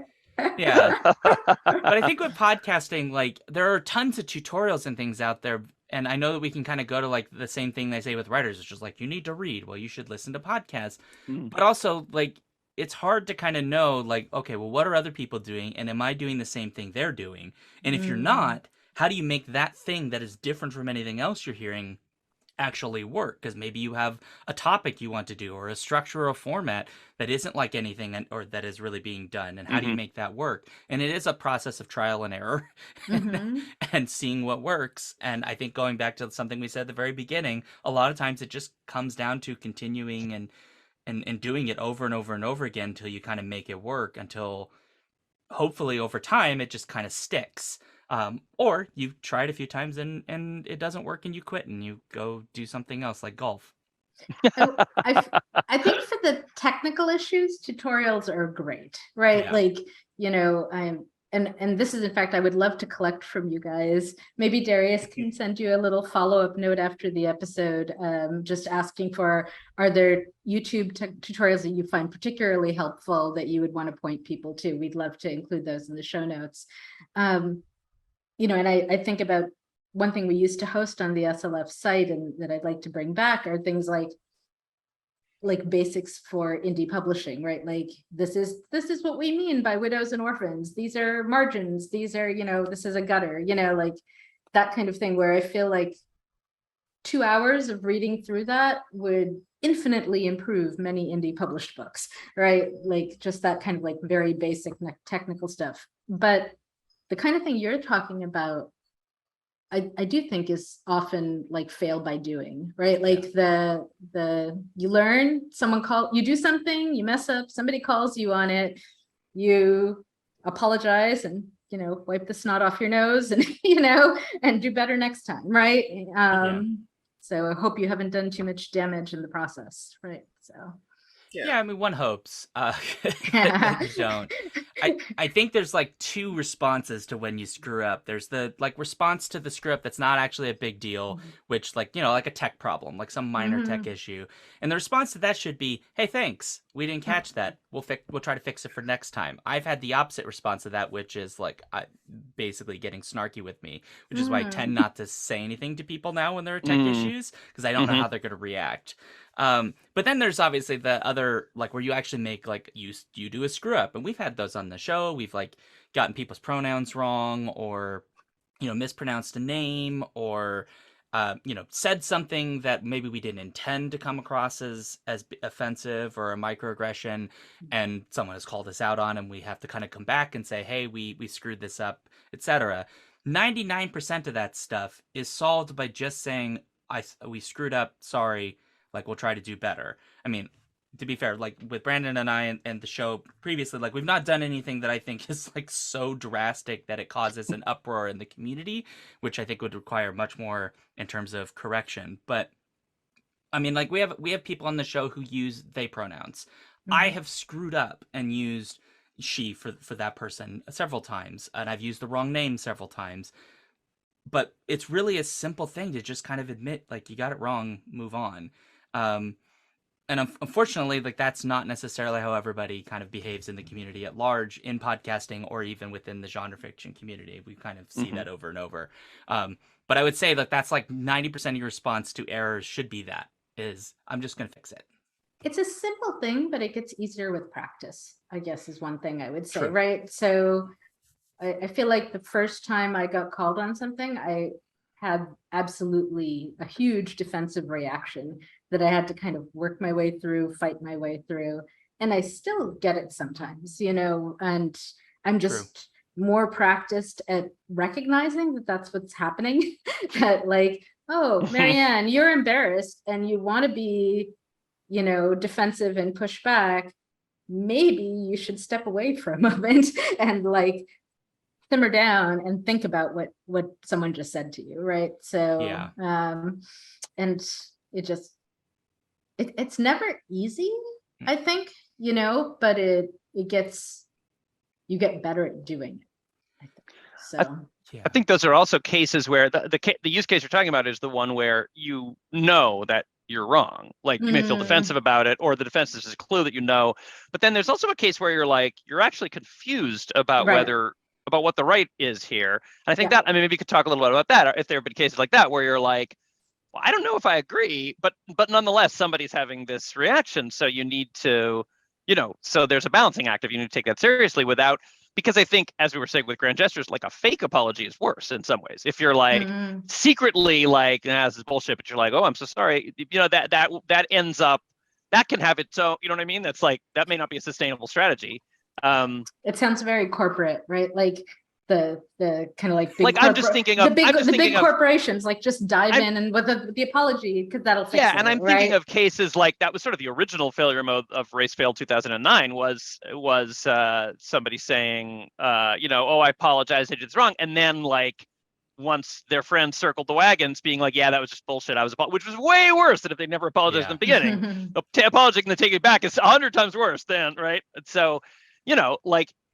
Speaker 3: Yeah. But I think with podcasting, like, there are tons of tutorials and things out there. And I know that we can kind of go to, like, the same thing they say with writers. It's just like, you need to read. Well, you should listen to podcasts. But also, like, it's hard to kind of know, like, okay, well, what are other people doing? And am I doing the same thing they're doing? And if you're not, how do you make that thing that is different from anything else you're hearing actually work? Because maybe you have a topic you want to do, or a structure or a format that isn't like anything or that is really being done. And how do you make that work? And it is a process of trial and error and seeing what works. And I think going back to something we said at the very beginning, a lot of times it just comes down to continuing and doing it over and over and over again until you kind of make it work, until hopefully over time it just kind of sticks. Or you try it a few times and it doesn't work and you quit and you go do something else like golf.
Speaker 1: I think for the technical issues, tutorials are great, right?
Speaker 3: Yeah.
Speaker 1: Like, and this is, in fact, I would love to collect from you guys. Maybe Darius can send you a little follow-up note after the episode, just asking for, are there YouTube tutorials that you find particularly helpful that you would want to point people to? We'd love to include those in the show notes. And I think about one thing we used to host on the SLF site and that I'd like to bring back are things like basics for indie publishing, right? Like this is what we mean by widows and orphans. These are margins. These are, this is a gutter, like that kind of thing, where I feel like 2 hours of reading through that would infinitely improve many indie published books, right? Like just that kind of like very basic technical stuff. But the kind of thing you're talking about, I do think is often like fail by doing, right? Like you learn, you do something, you mess up, somebody calls you on it, you apologize and, wipe the snot off your nose and, and do better next time, right? So I hope you haven't done too much damage in the process, right? So.
Speaker 3: Yeah, I mean, one hopes. You don't. I think there's like two responses to when you screw up. There's the response to the screw up that's not actually a big deal, which like a tech problem, like some minor tech issue. And the response to that should be, hey, thanks. We didn't catch that. We'll try to fix it for next time. I've had the opposite response to that, which is like basically getting snarky with me, which is why I tend not to say anything to people now when there are tech issues, because I don't know how they're going to react. But then there's obviously the other, like where you actually make you do a screw up, and we've had those on the show. We've gotten people's pronouns wrong, or mispronounced a name, or said something that maybe we didn't intend to come across as offensive or a microaggression, and someone has called us out on, and we have to kind of come back and say, hey, we screwed this up, etc. 99% of that stuff is solved by just saying, we screwed up, sorry. We'll try to do better. I mean, to be fair, with Brandon and I and the show previously, we've not done anything that I think is so drastic that it causes an uproar in the community, which I think would require much more in terms of correction. But I mean, we have people on the show who use they pronouns. I have screwed up and used she for that person several times, and I've used the wrong name several times. But it's really a simple thing to just kind of admit, you got it wrong, move on. And unfortunately, that's not necessarily how everybody kind of behaves in the community at large, in podcasting, or even within the genre fiction community. We kind of see that over and over. But I would say that's 90% of your response to errors should be I'm just going to fix it.
Speaker 1: It's a simple thing, but it gets easier with practice, I guess, is one thing I would say,
Speaker 3: True.
Speaker 1: right? So I feel like the first time I got called on something, I had absolutely a huge defensive reaction that I had to kind of work my way through, fight my way through. And I still get it sometimes, and I'm just more practiced at recognizing that that's what's happening. That oh, Marianne, you're embarrassed and you want to be, defensive and push back. Maybe you should step away for a moment and simmer down and think about what someone just said to you, right? So and it's never easy, I think, but you get better at doing it, I think. So
Speaker 2: I think those are also cases where the use case you're talking about is the one where you know that you're wrong. You may feel defensive about it, or the defense is just a clue that but then there's also a case where you're actually confused about about what the right is here. And I think that, maybe you could talk a little bit about that, if there have been cases like that where you're well, I don't know if I agree, but nonetheless, somebody's having this reaction. So you need to, so there's a balancing act if you need to take that seriously because I think, as we were saying with grand gestures, a fake apology is worse in some ways. If you're secretly this is bullshit, but you're oh, I'm so sorry. That ends up, that can have its own, you know what I mean? That's that may not be a sustainable strategy.
Speaker 1: It sounds very corporate, right? The kind of big
Speaker 2: I'm just thinking of
Speaker 1: the big corporations just dive in and with the apology, because that'll fix it.
Speaker 2: And I'm thinking of cases that was sort of the original failure mode of Race Failed 2009 was somebody saying oh, I apologize, I did this wrong, and then once their friends circled the wagons, being yeah, that was just bullshit, which was way worse than if they never apologized in the beginning. Apologizing and then taking it back is 100 times worse than, right? And so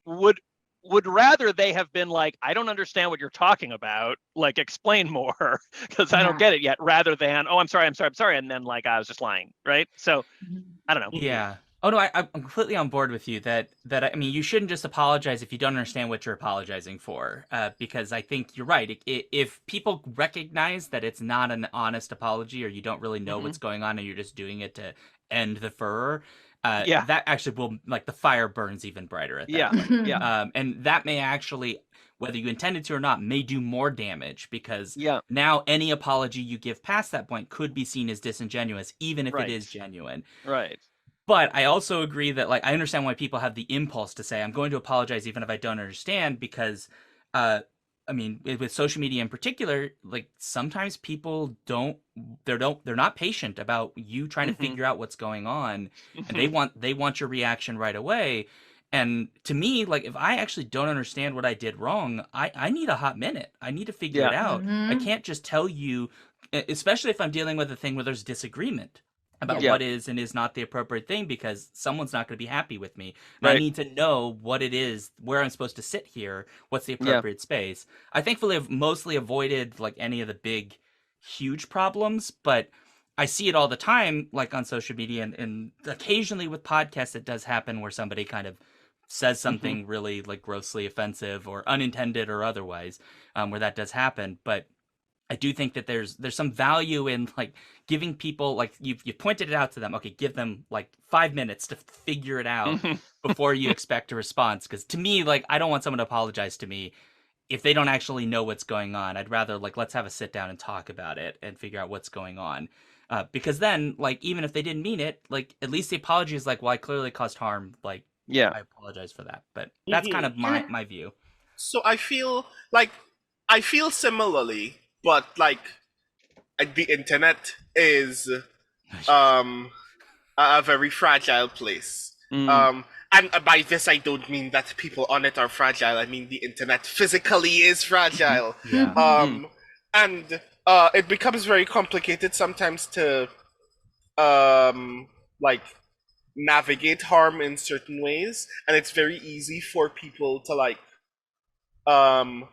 Speaker 2: would would rather they have been like, I don't understand what you're talking about, like explain more because I don't get it yet, rather than, oh, I'm sorry, and then like I was just lying, right? So I don't know.
Speaker 3: Yeah. Oh no, I'm completely on board with you that I mean, you shouldn't just apologize if you don't understand what you're apologizing for, because I think you're right. If people recognize that it's not an honest apology, or you don't really know what's going on and you're just doing it to end the furor, that actually will, like, the fire burns even brighter at that point. And that may actually, whether you intended to or not, may do more damage, because now any apology you give past that point could be seen as disingenuous, even if it is genuine.
Speaker 2: Right.
Speaker 3: But I also agree that, like, I understand why people have the impulse to say, I'm going to apologize even if I don't understand, because, I mean, with social media in particular, like, sometimes people they're not patient about you trying to figure out what's going on, and they want your reaction right away. And to me, like, if I actually don't understand what I did wrong, I need a hot minute. I need to figure it out. I can't just tell you, especially if I'm dealing with a thing where there's disagreement about what is and is not the appropriate thing, because someone's not going to be happy with me. And I need to know what it is, where I'm supposed to sit here, what's the appropriate space. I thankfully have mostly avoided, like, any of the big, huge problems, but I see it all the time, like, on social media, and occasionally with podcasts it does happen where somebody kind of says something really, like, grossly offensive or unintended or otherwise, where that does happen. But I do think that there's some value in, like, giving people, like, you pointed it out to them. Okay, give them like 5 minutes to figure it out before you expect a response. Because to me, like, I don't want someone to apologize to me if they don't actually know what's going on. I'd rather, like, let's have a sit down and talk about it and figure out what's going on. Because then, like, even if they didn't mean it, like, at least the apology is like, well, I clearly caused harm. Like, I apologize for that. But that's kind of my view.
Speaker 4: So I feel similarly, but, like, the internet is a very fragile place. And by this I don't mean that people on it are fragile. I mean the internet physically is fragile. And it becomes very complicated sometimes to like, navigate harm in certain ways, and it's very easy for people to, like,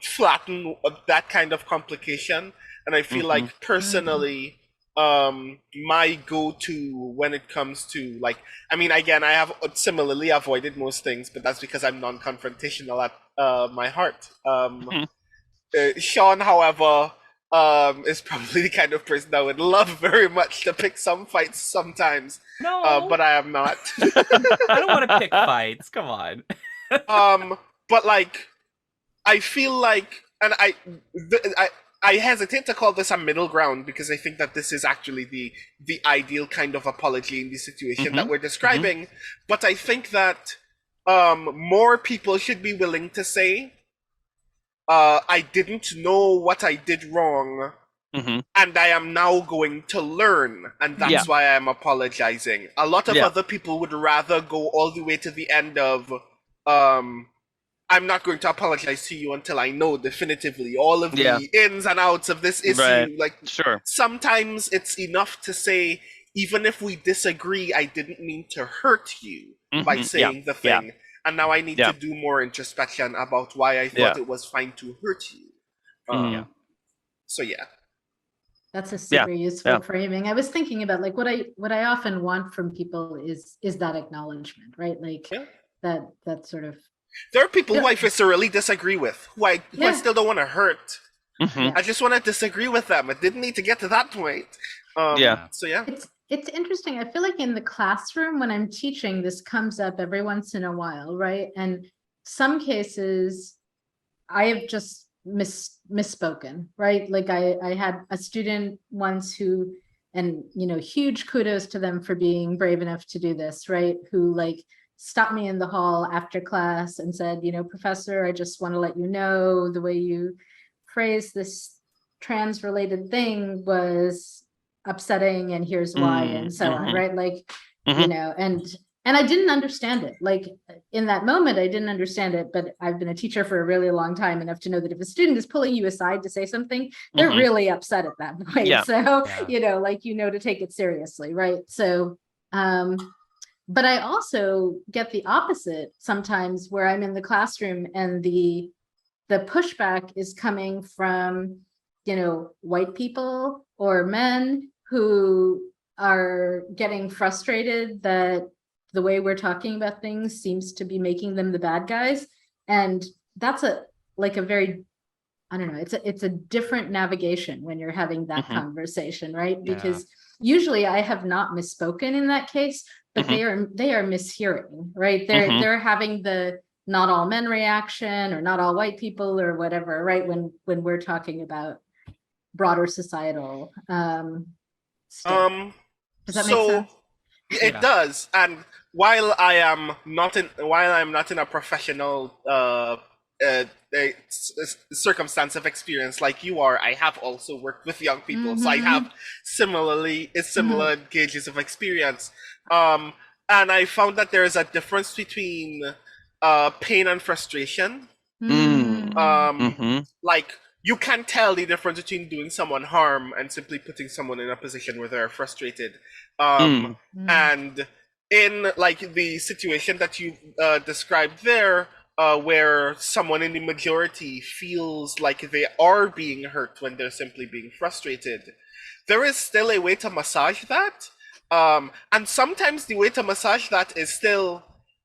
Speaker 4: flatten that kind of complication. And I feel like, personally, my go-to when it comes to, like, I mean, again, I have similarly avoided most things, but that's because I'm non-confrontational at my heart. Shaun, however, is probably the kind of person that would love very much to pick some fights sometimes.
Speaker 3: No,
Speaker 4: but I am not.
Speaker 3: I don't want to pick fights. Come on.
Speaker 4: But, like, I feel like, and I hesitate to call this a middle ground, because I think that this is actually the ideal kind of apology in the situation that we're describing. But I think that more people should be willing to say, I didn't know what I did wrong, and I am now going to learn, and that's why I'm apologizing. A lot of other people would rather go all the way to the end of, I'm not going to apologize to you until I know definitively all of the ins and outs of this issue.
Speaker 2: Right.
Speaker 4: Like, sometimes it's enough to say, even if we disagree, I didn't mean to hurt you by saying the thing. And now I need to do more introspection about why I thought it was fine to hurt you. So
Speaker 1: that's a super useful framing. I was thinking about, like, what I often want from people is that acknowledgement, right? Like, that sort of.
Speaker 4: There are people who I viscerally disagree with, who I still don't want to hurt. I just want to disagree with them. It didn't need to get to that point. So
Speaker 1: It's interesting. I feel like in the classroom, when I'm teaching, this comes up every once in a while, right? And some cases, I have just misspoken, right? Like, I had a student once who, and, you know, huge kudos to them for being brave enough to do this, right? Who, like, stopped me in the hall after class and said, you know, Professor, I just want to let you know the way you phrased this trans-related thing was upsetting, and here's why, and so on, right? Like, you know, and I didn't understand it. Like, in that moment, I didn't understand it, but I've been a teacher for a really long time, enough to know that if a student is pulling you aside to say something, they're really upset at that point. So, you know, like, you know, to take it seriously, right? So, But I also get the opposite sometimes, where I'm in the classroom and the pushback is coming from, white people or men who are getting frustrated that the way we're talking about things seems to be making them the bad guys. And that's a very, I don't know, it's a different navigation when you're having that conversation, right?
Speaker 3: Yeah.
Speaker 1: Because usually I have not misspoken in that case, but they are mishearing, right? They're having the not all men reaction, or not all white people, or whatever, right? When we're talking about broader societal stuff. Does that make sense?
Speaker 4: It does. And while I'm not in a professional circumstance of experience like you are, I have also worked with young people, so I have similar gauges of experience. And I found that there is a difference between pain and frustration. Like, you can tell the difference between doing someone harm and simply putting someone in a position where they're frustrated. And in like the situation that you described there, where someone in the majority feels like they are being hurt when they're simply being frustrated, there is still a way to massage that. And sometimes the way to massage that is still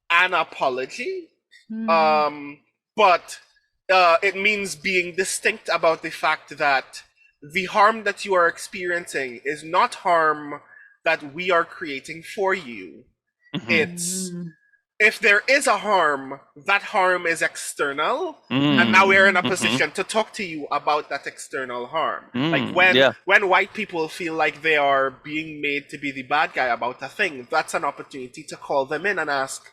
Speaker 4: an apology. But it means being distinct about the fact that the harm that you are experiencing is not harm that we are creating for you. It's, if there is a harm, that harm is external, and now we're in a position to talk to you about that external harm. Like when white people feel like they are being made to be the bad guy about a thing, that's an opportunity to call them in and ask,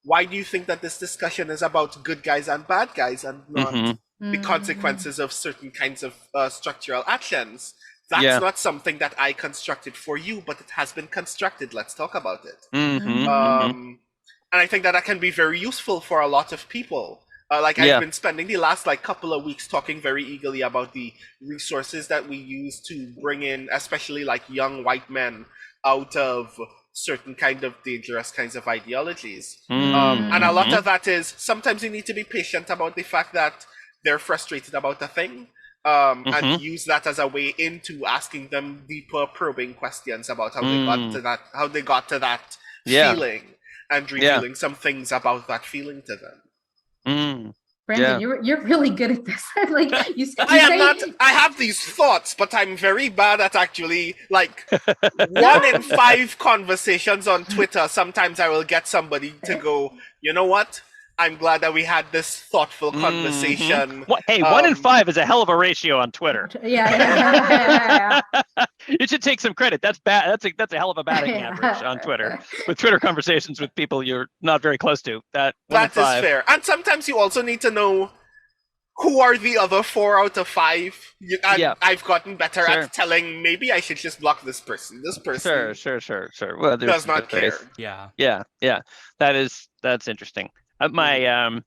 Speaker 4: why do you think that this discussion is about good guys and bad guys and not the consequences of certain kinds of structural actions? That's not something that I constructed for you, but it has been constructed. Let's talk about it. And I think that can be very useful for a lot of people. I've been spending the last couple of weeks talking very eagerly about the resources that we use to bring in, especially young white men out of certain kind of dangerous kinds of ideologies. And a lot of that is sometimes you need to be patient about the fact that they're frustrated about a thing, and use that as a way into asking them deeper probing questions about how they got to that feeling, and revealing some things about that feeling to them.
Speaker 1: Brandon, you're really good at this.
Speaker 4: I have these thoughts, but I'm very bad at actually 1 in 5 conversations on Twitter. Sometimes I will get somebody to go, you know what? I'm glad that we had this thoughtful conversation.
Speaker 2: Hey, 1 in 5 is a hell of a ratio on Twitter.
Speaker 1: Yeah.
Speaker 2: You should take some credit. That's bad. That's a hell of a batting average on Twitter, with Twitter conversations with people you're not very close to. That is
Speaker 4: fair. And sometimes you also need to know who are the other 4 out of 5. I've gotten better at telling, maybe I should just block this person. This person
Speaker 2: Well,
Speaker 4: does not care.
Speaker 2: Yeah. That's interesting. I'm going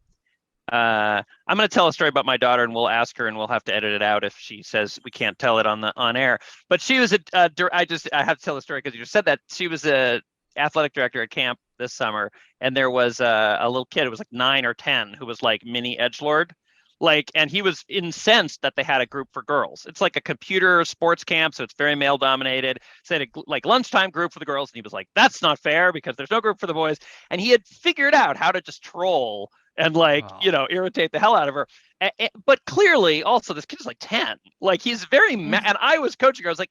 Speaker 2: to tell a story about my daughter, and we'll ask her, and we'll have to edit it out if she says we can't tell it on air. But she was I have to tell the story because you just said that. She was a athletic director at camp this summer, and there was a little kid, it was 9 or 10, who was mini edgelord. And he was incensed that they had a group for girls. It's like a computer sports camp, so it's very male dominated. Said lunchtime group for the girls, and he was like, "That's not fair because there's no group for the boys." And he had figured out how to just troll and irritate the hell out of her. But clearly, also, this kid is 10. He's very and I was coaching her. I was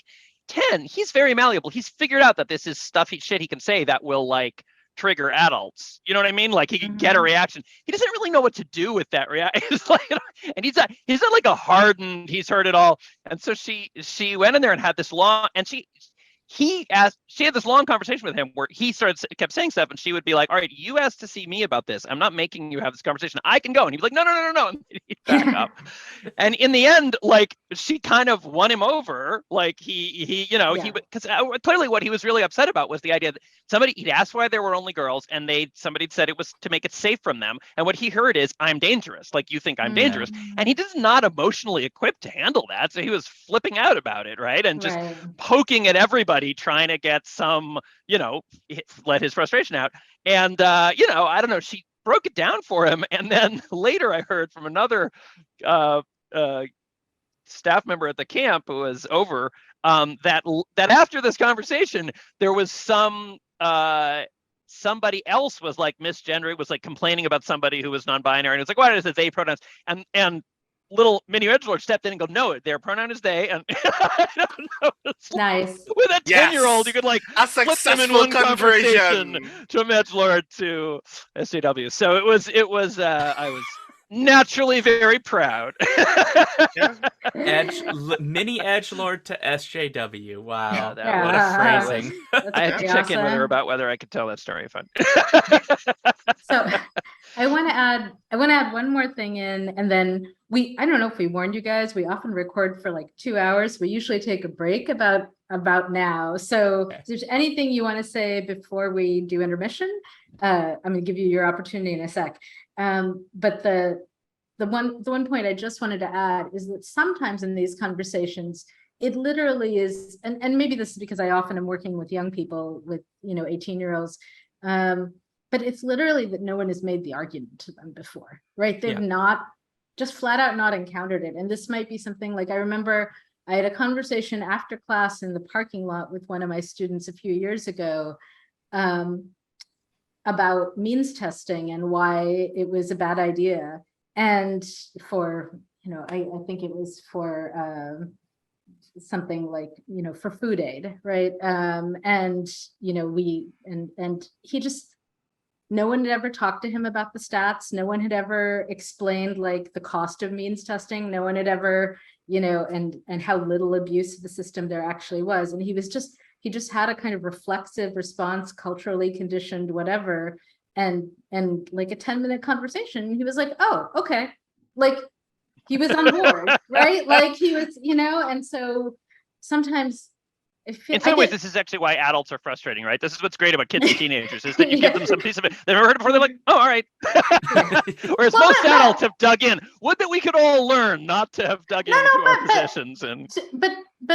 Speaker 2: 10. He's very malleable. He's figured out that this is shit he can say that will trigger adults. You know what I mean? He can get a reaction. He doesn't really know what to do with that reaction. And he's not a hardened, he's heard it all. And so she went in there and had this long, and she had this long conversation with him where he kept saying stuff, and she would be like, "All right, you asked to see me about this. I'm not making you have this conversation. I can go." And he'd be like, "No." And he'd back up. And in the end, she kind of won him over. Because clearly what he was really upset about was the idea that he'd asked why there were only girls, and somebody said it was to make it safe from them. And what he heard is, "I'm dangerous. You think I'm dangerous." And he is not emotionally equipped to handle that. So he was flipping out about it, right? And just poking at everybody somebody trying to get some, let his frustration out. And, I don't know, she broke it down for him. And then later I heard from another staff member at the camp who was over, that after this conversation, there was somebody else was like misgendering, was like complaining about somebody who was non-binary, and it's like, why does it they pronouns? And little mini edgelord stepped in and go, no, their pronoun is they. And I don't know.
Speaker 1: Nice.
Speaker 2: With a 10-year-old, you could like flip them in one conversation from edgelord to SJW. So it was I was naturally very proud.
Speaker 3: Mini edgelord to SJW. Wow,
Speaker 2: that
Speaker 3: was phrasing.
Speaker 2: I had to check in with her about whether I could tell that story.
Speaker 1: So I want to add one more thing in, and then I don't know if we warned you guys, we often record for like 2 hours. We usually take a break about now. So if there's anything you want to say before we do intermission, I'm going to give you your opportunity in a sec. But the one point I just wanted to add is that sometimes in these conversations, it literally is, and maybe this is because I often am working with young people with 18-year-olds, but it's literally that no one has made the argument to them before, right? They've not just flat out not encountered it. And this might be something like, I remember I had a conversation after class in the parking lot with one of my students a few years ago, about means testing and why it was a bad idea. And for, I think it was for something like, for food aid, right? And he just, no one had ever talked to him about the stats. No one had ever explained like the cost of means testing. No one had ever, and how little abuse of the system there actually was. And he just had a kind of reflexive response, culturally conditioned, whatever. And like a 10-minute conversation, he was like, oh, okay. Like he was on board, right? Like he was, and so sometimes
Speaker 2: in some ways, this is actually why adults are frustrating, right? This is what's great about kids and teenagers, is that you give them some piece of it they've never heard it before. They're like, oh, all right. Whereas most adults have dug in. Would that we could all learn not to have dug into our positions.
Speaker 1: But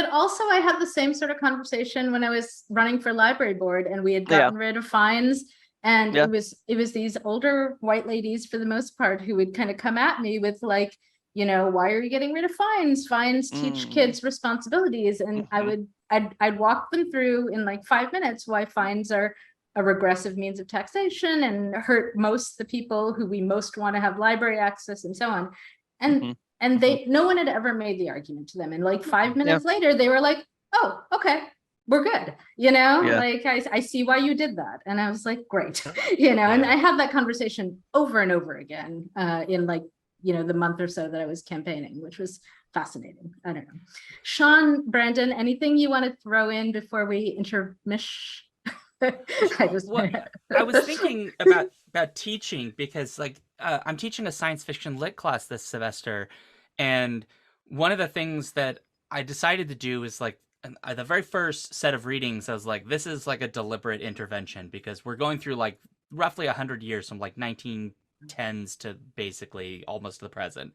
Speaker 1: also I had the same sort of conversation when I was running for library board, and we had gotten rid of fines. And it was these older white ladies, for the most part, who would kind of come at me with like, why are you getting rid of fines? Fines teach kids responsibilities. And I'd walk them through in like 5 minutes why fines are a regressive means of taxation and hurt most the people who we most want to have library access and so on. And no one had ever made the argument to them. And like 5 minutes later, they were like, oh, okay, we're good. Like I see why you did that. And I was like, great. And I had that conversation over and over again in like, the month or so that I was campaigning, which was fascinating. I don't know. Shaun, Brandon, anything you want to throw in before we intermish?
Speaker 3: I was thinking about teaching, because like I'm teaching a science fiction lit class this semester, and one of the things that I decided to do is like the very first set of readings, I was like, this is like a deliberate intervention, because we're going through like roughly 100 years from like 1910s to basically almost the present.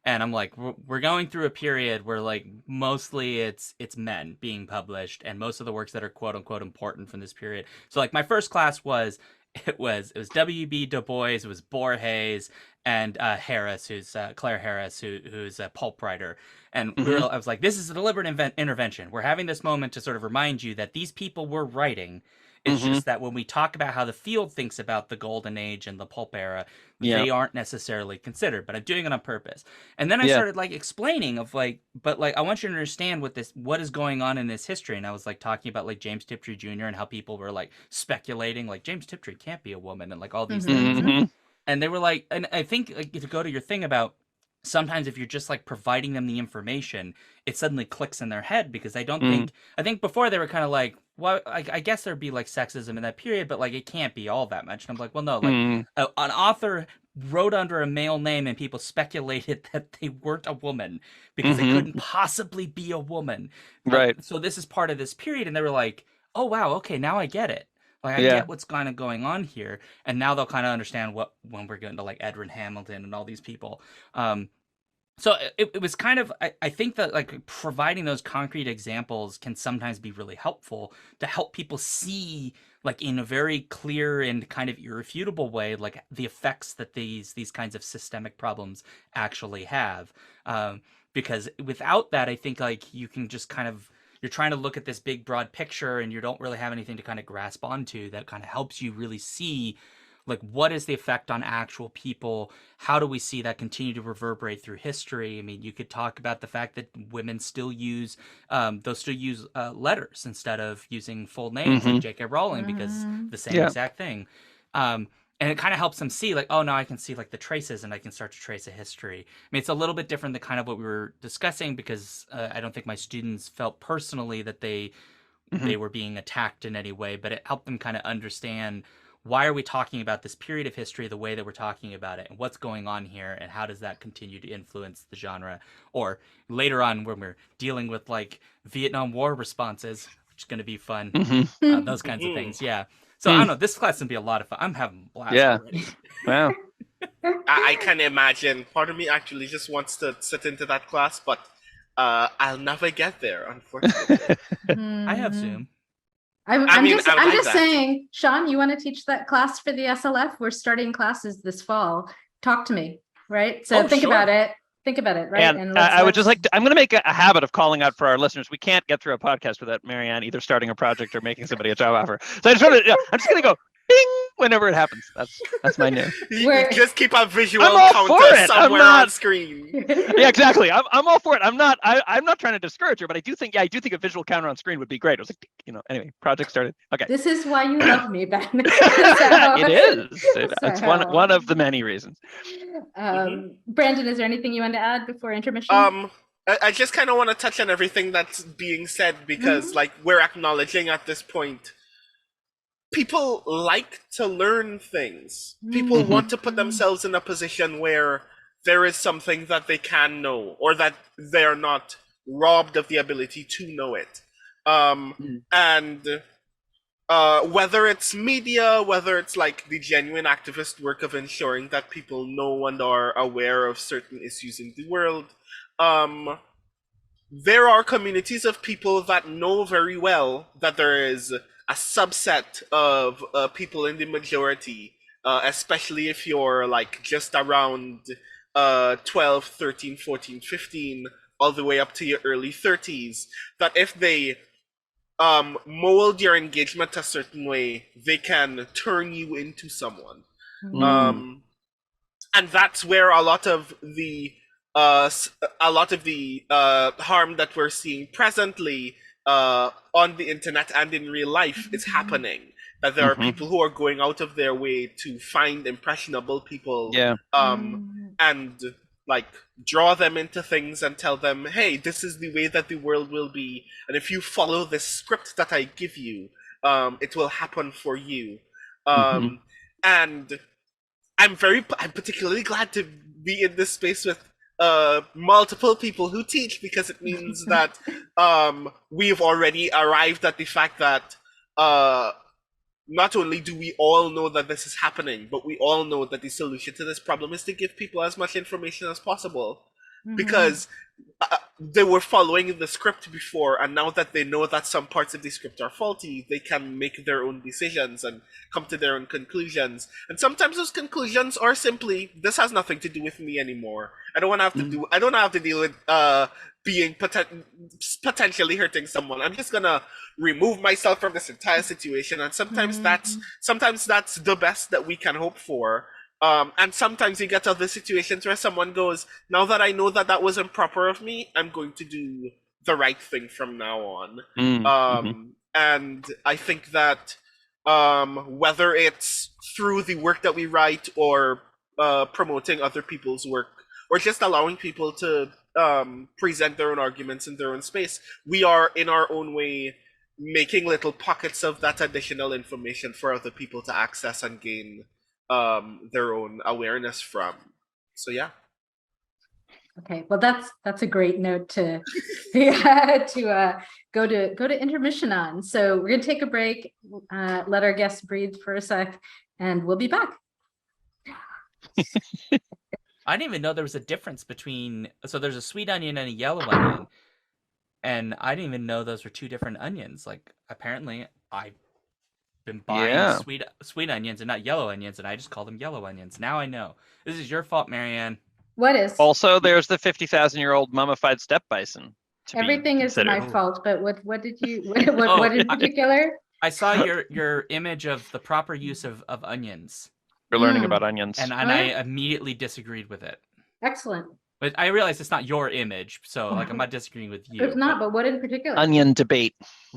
Speaker 3: And I'm like, we're going through a period where like mostly it's men being published, and most of the works that are quote unquote important from this period. So like my first class was W.B. Du Bois, it was Borges, and Harris, who's Claire Harris, who's a pulp writer. And I was like, this is a deliberate intervention. We're having this moment to sort of remind you that these people were writing. It's just that when we talk about how the field thinks about the golden age and the pulp era, they aren't necessarily considered, but I'm doing it on purpose. And then I started like explaining of like, but like, I want you to understand what is going on in this history. And I was like talking about like James Tiptree Jr. and how people were like speculating, like James Tiptree can't be a woman, and like all these things. And they were like, and I think like, to go to your thing about, sometimes if you're just like providing them the information, it suddenly clicks in their head, because I think before they were kind of like, well, I guess there'd be like sexism in that period, but like it can't be all that much. And I'm like, well, no, like an author wrote under a male name and people speculated that they weren't a woman because they couldn't possibly be a woman.
Speaker 2: Right.
Speaker 3: So this is part of this period. And they were like, oh, wow, okay, now I get it. Like I get what's kind of going on here, and now they'll kind of understand when we're getting to like Edward Hamilton and all these people. So it was kind of, I think that like providing those concrete examples can sometimes be really helpful to help people see like in a very clear and kind of irrefutable way, like the effects that these kinds of systemic problems actually have. Because without that, I think like you can just kind of, you're trying to look at this big broad picture and you don't really have anything to kind of grasp onto that kind of helps you really see like what is the effect on actual people. How do we see that continue to reverberate through history? I mean, you could talk about the fact that women still use letters instead of using full names, like J.K. Rowling, because the same exact thing. And it kind of helps them see like, oh, now I can see like the traces and I can start to trace a history. I mean, it's a little bit different than kind of what we were discussing, because I don't think my students felt personally that they were being attacked in any way, but it helped them kind of understand, why are we talking about this period of history the way that we're talking about it, and what's going on here, and how does that continue to influence the genre? Or later on when we're dealing with like Vietnam War responses, which is going to be fun, those kinds of things. Yeah. So I don't know, this class can be a lot of fun. I'm having a blast already.
Speaker 2: Wow.
Speaker 4: I can imagine. Part of me actually just wants to sit into that class, but I'll never get there, unfortunately.
Speaker 3: I have Zoom.
Speaker 1: I'm just saying, Shaun, you want to teach that class for the SLF? We're starting classes this fall. Talk to me, right? So think about it. Think about it, right?
Speaker 2: And I would just like to, I'm going to make a habit of calling out for our listeners. We can't get through a podcast without Marianne either starting a project or making somebody a job offer. So I'm just going to go bing whenever it happens. That's my new.
Speaker 4: You just keep a visual counter somewhere on screen.
Speaker 2: Yeah, exactly. I'm all for it. I'm not trying to discourage her, but I do think a visual counter on screen would be great. It was like, anyway, project started. Okay.
Speaker 1: This is why you love me, Ben.
Speaker 2: It is. It's one of the many reasons.
Speaker 1: Brandon, is there anything you want to add before intermission?
Speaker 4: I just kind of want to touch on everything that's being said, because like we're acknowledging at this point, people like to learn things. People want to put themselves in a position where there is something that they can know, or that they're not robbed of the ability to know it. And whether it's media, whether it's like the genuine activist work of ensuring that people know and are aware of certain issues in the world, there are communities of people that know very well that there is a subset of people in the majority, especially if you're like just around 12, 13, 14, 15, all the way up to your early 30s, that if they mold your engagement a certain way, they can turn you into someone. And that's where a lot of the harm that we're seeing presently on the internet and in real life is happening. That there are people who are going out of their way to find impressionable people, and like draw them into things and tell them, hey, this is the way that the world will be, and if you follow this script that I give you, it will happen for you. And I'm particularly glad to be in this space with multiple people who teach, because it means that we've already arrived at the fact that not only do we all know that this is happening, but we all know that the solution to this problem is to give people as much information as possible. Because they were following the script before, and now that they know that some parts of the script are faulty, they can make their own decisions and come to their own conclusions. And sometimes those conclusions are simply, this has nothing to do with me anymore. I don't have to deal with being potentially hurting someone. I'm just gonna remove myself from this entire situation. And sometimes that's the best that we can hope for. And sometimes you get other situations where someone goes, now that I know that that was improper of me, I'm going to do the right thing from now on. And I think that whether it's through the work that we write, or promoting other people's work, or just allowing people to present their own arguments in their own space, we are in our own way making little pockets of that additional information for other people to access and gain their own awareness from. So yeah.
Speaker 1: Okay, well that's a great note to to go to intermission on. So we're gonna take a break, let our guests breathe for a sec, and we'll be back.
Speaker 3: I didn't even know there was a difference between. So there's a sweet onion and a yellow onion, and I didn't even know those were two different onions. Like apparently, I've been buying sweet onions and not yellow onions, and I just call them yellow onions. Now I know. This is your fault, Marianne.
Speaker 1: What is?
Speaker 2: Also, there's the 50,000-year-old mummified steppe bison.
Speaker 1: Everything is my fault, but what did you? What in particular?
Speaker 3: I saw your image of the proper use of onions.
Speaker 2: You're learning about onions,
Speaker 3: and I immediately disagreed with it.
Speaker 1: Excellent.
Speaker 3: But I realize it's not your image, so like I'm not disagreeing with you.
Speaker 1: It's not, but what in particular?
Speaker 2: Onion debate.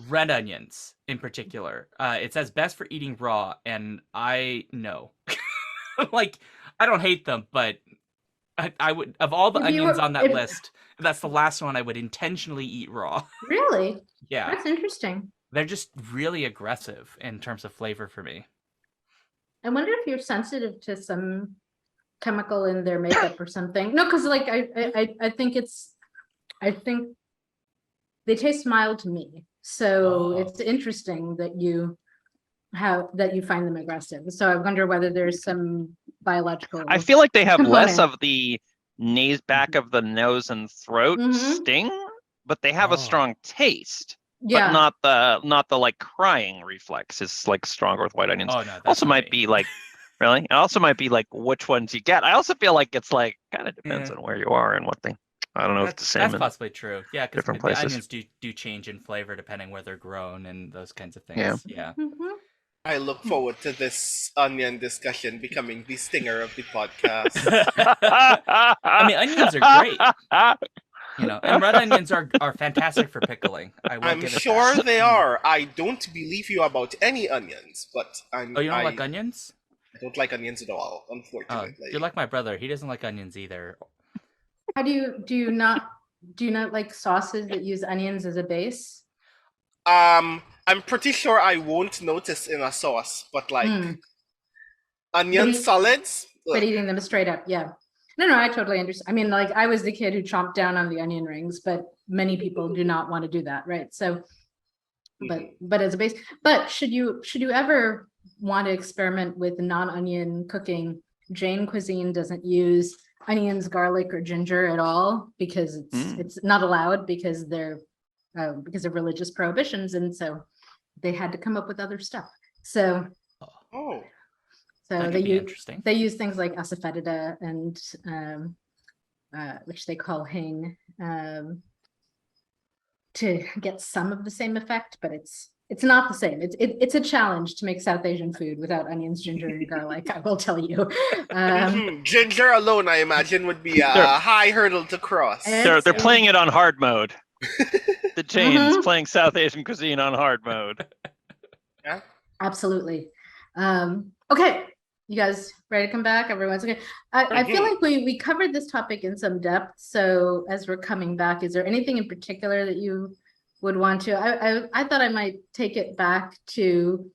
Speaker 3: Red onions, in particular. It says best for eating raw, and I know. Like, I don't hate them, but I would, of all the onions on that list, that's the last one I would intentionally eat raw.
Speaker 1: Really?
Speaker 3: Yeah.
Speaker 1: That's interesting.
Speaker 3: They're just really aggressive in terms of flavor for me.
Speaker 1: I wonder if you're sensitive to some chemical in their makeup or something. No, because like I think they taste mild to me. So it's interesting that you find them aggressive. So I wonder whether there's some biological.
Speaker 2: I feel like they have less of the back of the nose and throat sting, but they have a strong taste.
Speaker 1: Yeah.
Speaker 2: But not the like crying reflex is like stronger with white onions.
Speaker 3: Oh, no,
Speaker 2: also might be like really. It also might be like which ones you get. I also feel like it's like kind of depends on where you are and what they. I don't know if it's the same.
Speaker 3: That's possibly true. Yeah, because the
Speaker 2: places.
Speaker 3: onions do change in flavor depending where they're grown and those kinds of things. Yeah.
Speaker 4: I look forward to this onion discussion becoming the stinger of the podcast.
Speaker 3: I mean, onions are great. You know, and red onions are fantastic for pickling.
Speaker 4: I'm sure they are. I don't believe you about any onions, but
Speaker 3: Oh, you don't like onions?
Speaker 4: I don't like onions at all, unfortunately.
Speaker 3: You're like my brother. He doesn't like onions either.
Speaker 1: How do you not like sauces that use onions as a base?
Speaker 4: I'm pretty sure I won't notice in a sauce, but like onion solids.
Speaker 1: But eating them straight up, yeah. No, I totally understand. I mean, like I was the kid who chomped down on the onion rings, but many people do not want to do that, right? So, but as a base, but should you ever want to experiment with non-onion cooking? Jain cuisine doesn't use onions, garlic, or ginger at all because it's not allowed because they're because of religious prohibitions, and so they had to come up with other stuff. So. So they use things like asafoetida and which they call hing to get some of the same effect, but it's not the same. It's a challenge to make South Asian food without onions, ginger, and garlic. I will tell you.
Speaker 4: Ginger alone, I imagine, would be a high hurdle to cross.
Speaker 2: They're playing it on hard mode. The Jain's playing South Asian cuisine on hard mode.
Speaker 4: Yeah,
Speaker 1: absolutely. Okay. You guys ready to come back? Everyone's okay. I feel like we covered this topic in some depth. So as we're coming back, is there anything in particular that you would want to? I thought I might take it back to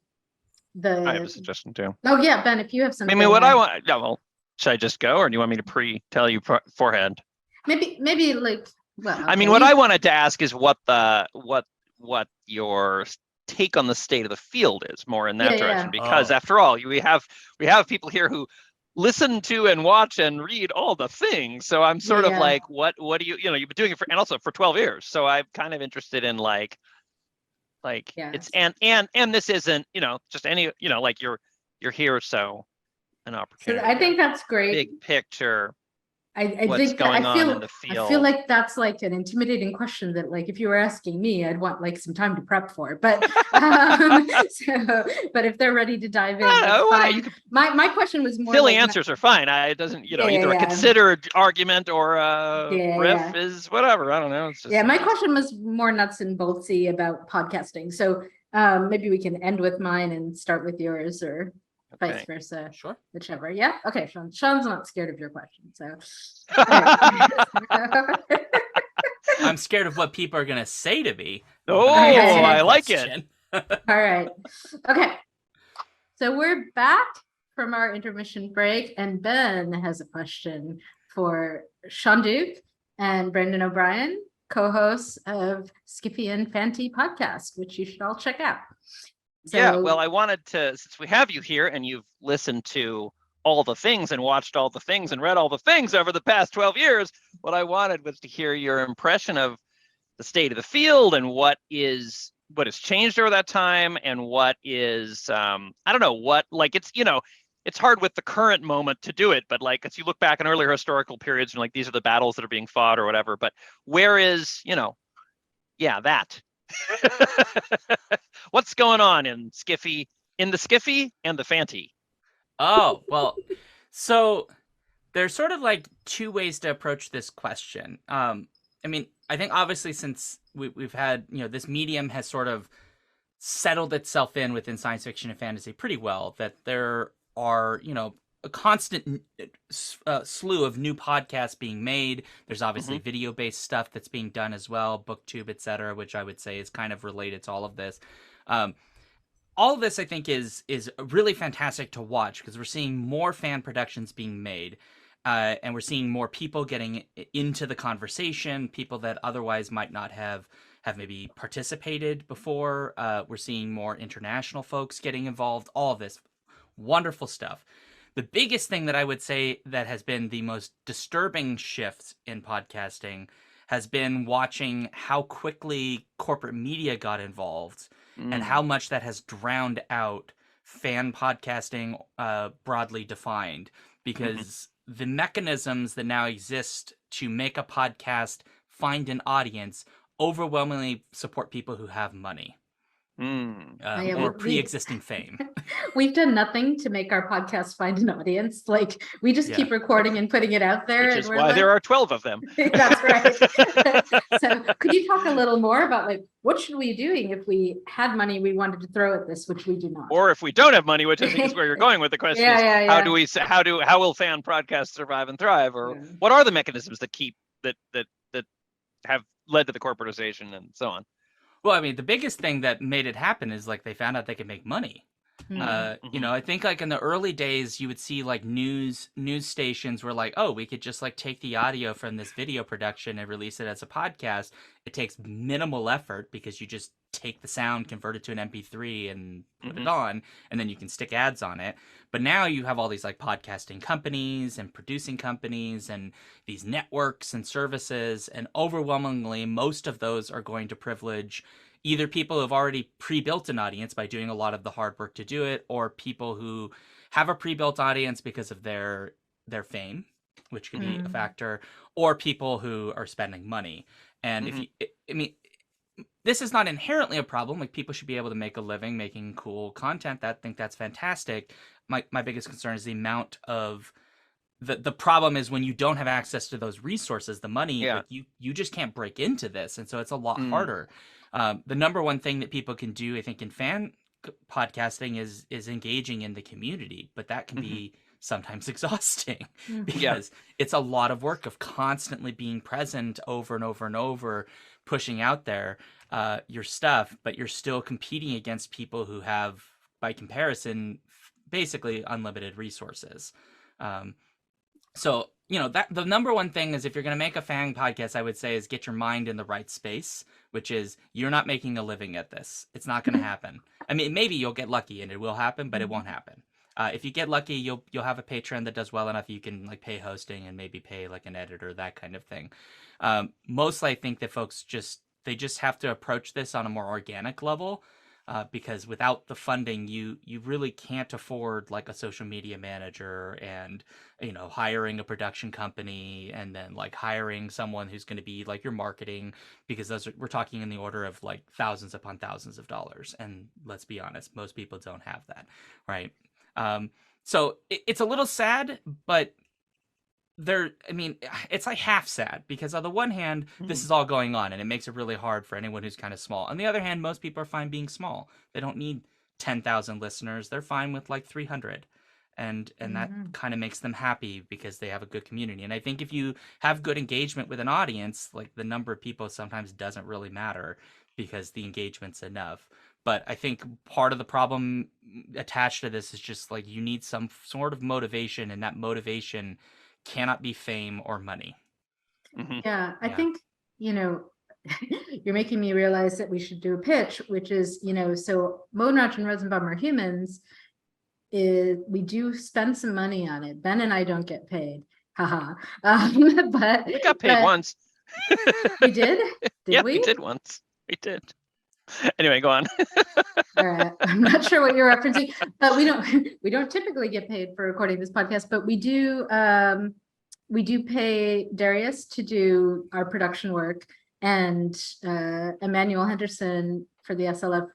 Speaker 1: the.
Speaker 2: I have a suggestion too.
Speaker 1: Oh yeah, Ben, if you have something.
Speaker 2: I mean, what I want. Yeah, well, should I just go, or do you want me to tell you beforehand?
Speaker 1: Maybe like. Well, okay.
Speaker 2: I mean, what I wanted to ask is what your take on the state of the field is more in that direction, because after all, we have people here who listen to and watch and read all the things. So I'm sort of like, what do you've been doing it for 12 years. So I'm kind of interested in like it's and this isn't, just any, like you're here. So an opportunity.
Speaker 1: So I think that's great.
Speaker 2: Big picture.
Speaker 1: I think I feel like that's like an intimidating question that, like, if you were asking me, I'd want like some time to prep for. But but if they're ready to dive in, that's fine. My question was more
Speaker 2: silly answers are fine. It doesn't, either a considered argument or a riff is whatever. I don't know. It's just
Speaker 1: my question was more nuts and boltsy about podcasting. So maybe we can end with mine and start with yours, or vice versa.
Speaker 3: Sure.
Speaker 1: Whichever. Yeah. Okay. Sean's not scared of your question. So
Speaker 3: I'm scared of what people are going to say to me.
Speaker 2: Oh, I like it.
Speaker 1: All right. Okay. So we're back from our intermission break, and Ben has a question for Shaun Duke and Brendan O'Brien, co-hosts of Skiffy and Fanty podcast, which you should all check out.
Speaker 2: So, well, I wanted to, since we have you here and you've listened to all the things and watched all the things and read all the things over the past 12 years. What I wanted was to hear your impression of the state of the field and what has changed over that time, and what is I don't know what, like, it's, you know, it's hard with the current moment to do it, but like as you look back in earlier historical periods and like these are the battles that are being fought or whatever, but where is, you know, that what's going on in Skiffy, in the Skiffy and the Fanty?
Speaker 3: Oh, well, so there's sort of like two ways to approach this question. I mean, I think obviously since we've had, you know, this medium has sort of settled itself in within science fiction and fantasy pretty well, that there are, you know, a constant slew of new podcasts being made. There's obviously video-based stuff that's being done as well, BookTube, etc., which I would say is kind of related to all of this. All of this, I think, is really fantastic to watch because we're seeing more fan productions being made, and we're seeing more people getting into the conversation, people that otherwise might not have maybe participated before. We're seeing more international folks getting involved. All of this wonderful stuff. The biggest thing that I would say that has been the most disturbing shift in podcasting has been watching how quickly corporate media got involved and how much that has drowned out fan podcasting, broadly defined, because the mechanisms that now exist to make a podcast find an audience overwhelmingly support people who have money. Or pre-existing fame.
Speaker 1: We've done nothing to make our podcast find an audience. Like, we just keep recording and putting it out there.
Speaker 2: Which is why there are 12 of them.
Speaker 1: That's right. So could you talk a little more about, like, what should we be doing if we had money we wanted to throw at this, which we do not?
Speaker 2: Or if we don't have money, which I think is where you're going with the question, how will fan podcasts survive and thrive? Or what are the mechanisms that keep that have led to the corporatization and so on?
Speaker 3: Well, I mean, the biggest thing that made it happen is like they found out they could make money. You know, I think like in the early days, you would see like news stations were like, oh, we could just like take the audio from this video production and release it as a podcast. It takes minimal effort because you just take the sound, convert it to an MP3 and put it on, and then you can stick ads on it. But now you have all these like podcasting companies and producing companies and these networks and services, and overwhelmingly most of those are going to privilege either people who have already pre-built an audience by doing a lot of the hard work to do it, or people who have a pre-built audience because of their fame, which could be a factor, or people who are spending money. And if you, I mean, this is not inherently a problem. Like, people should be able to make a living making cool content. I think that's fantastic. My biggest concern is the amount of the problem is when you don't have access to those resources, the money, like you just can't break into this, and so it's a lot harder. The number one thing that people can do, I think, in fan podcasting is engaging in the community, but that can be sometimes exhausting because it's a lot of work of constantly being present over and over and over, pushing out there your stuff, but you're still competing against people who have, by comparison, basically unlimited resources. So, you know, that the number one thing is, if you're going to make a fan podcast, I would say, is get your mind in the right space, which is you're not making a living at this. It's not going to happen. I mean, maybe you'll get lucky and it will happen, but it won't happen. If you get lucky, you'll have a Patreon that does well enough you can like pay hosting and maybe pay like an editor, that kind of thing. Mostly, I think that folks just have to approach this on a more organic level. Because without the funding, you really can't afford like a social media manager and, you know, hiring a production company and then like hiring someone who's going to be like your marketing, because we're talking in the order of like thousands upon thousands of dollars. And let's be honest, most people don't have that, right? So it's a little sad, but I mean, it's like half sad, because on the one hand, this is all going on and it makes it really hard for anyone who's kind of small. On the other hand, most people are fine being small. They don't need 10,000 listeners. They're fine with like 300. And that kind of makes them happy because they have a good community. And I think if you have good engagement with an audience, like, the number of people sometimes doesn't really matter because the engagement's enough. But I think part of the problem attached to this is just like you need some sort of motivation, and that motivation cannot be fame or money.
Speaker 1: Yeah, I think, you know, you're making me realize that we should do a pitch, which is, you know, so Monarch and Rosenbaum are humans. we do spend some money on it. Ben and I don't get paid. Haha. But
Speaker 2: we got paid once.
Speaker 1: We did?
Speaker 2: Yeah, we did once. We did. Anyway, go on.
Speaker 1: All right. I'm not sure what you're referencing, but we don't typically get paid for recording this podcast, but we do pay Darius to do our production work, and Emmanuel Henderson for the SLF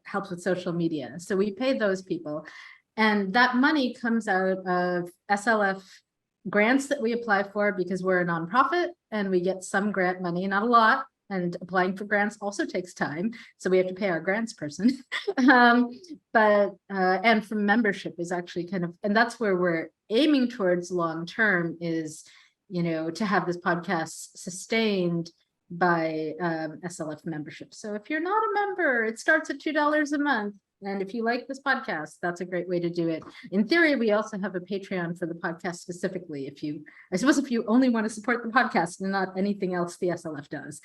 Speaker 1: helps with social media. So we pay those people, and that money comes out of SLF grants that we apply for, because we're a nonprofit and we get some grant money, not a lot. And applying for grants also takes time, so we have to pay our grants person. But and from membership is actually kind of, and that's where we're aiming towards long term, is, you know, to have this podcast sustained by SLF membership. So if you're not a member, it starts at $2 a month. And if you like this podcast, that's a great way to do it. In theory, we also have a Patreon for the podcast specifically. I suppose if you only want to support the podcast and not anything else the SLF does,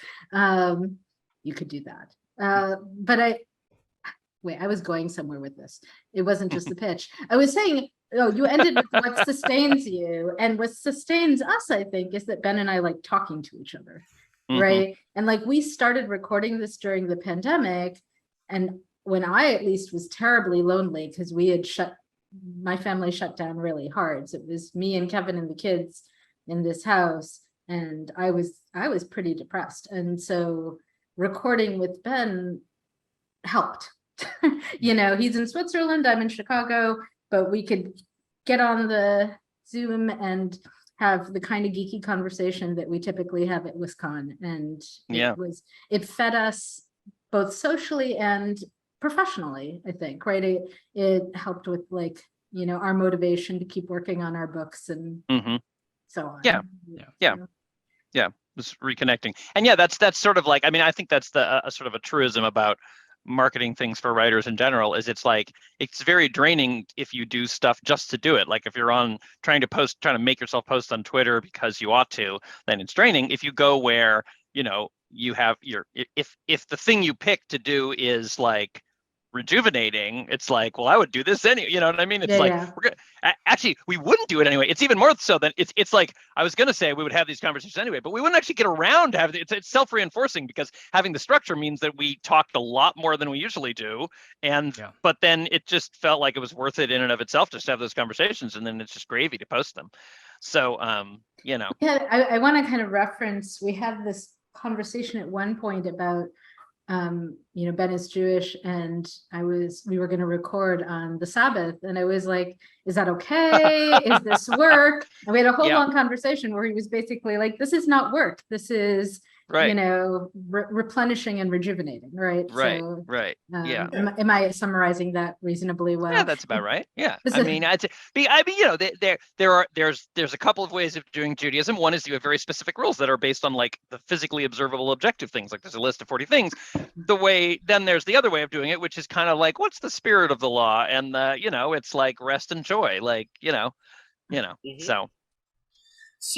Speaker 1: you could do that. But I was going somewhere with this. It wasn't just the pitch. I was saying, you ended with what sustains you. And what sustains us, I think, is that Ben and I like talking to each other, right? And like, we started recording this during the pandemic, and when I at least was terribly lonely, because my family shut down really hard. So it was me and Kevin and the kids in this house, and I was pretty depressed. And so recording with Ben helped. You know, he's in Switzerland, I'm in Chicago, but we could get on the Zoom and have the kind of geeky conversation that we typically have at WisCon. And it fed us both socially and professionally, I think, right? It helped with, like, you know, our motivation to keep working on our books and so on.
Speaker 2: Yeah, just reconnecting. And that's sort of like, I mean, I think that's a sort of a truism about marketing things for writers in general, is it's like, it's very draining if you do stuff just to do it. Like if you're trying to make yourself post on Twitter because you ought to, then it's draining. If you go where, you know, you have if the thing you pick to do is like rejuvenating, it's like, well, I would do this anyway, you know what I mean? It's we're gonna actually, we wouldn't do it anyway. It's even more so than it's like, I was gonna say we would have these conversations anyway, but we wouldn't actually get around to having it's self-reinforcing, because having the structure means that we talked a lot more than we usually do, and but then it just felt like it was worth it in and of itself just to have those conversations, and then it's just gravy to post them. So you know,
Speaker 1: I want to kind of reference, we had this conversation at one point about you know, Ben is Jewish, and we were going to record on the Sabbath, and I was like, is that okay? Is this work? And we had a whole long conversation where he was basically like, this is not work. This is, you know, replenishing and rejuvenating, right? So, am I summarizing that reasonably well?
Speaker 2: Yeah, that's about right. Yeah, I mean, you know, there's a couple of ways of doing Judaism. One is you have very specific rules that are based on like the physically observable objective things. Like there's a list of 40 things. Then there's the other way of doing it, which is kind of like, what's the spirit of the law? And you know, it's like rest and joy, like, you know.
Speaker 4: So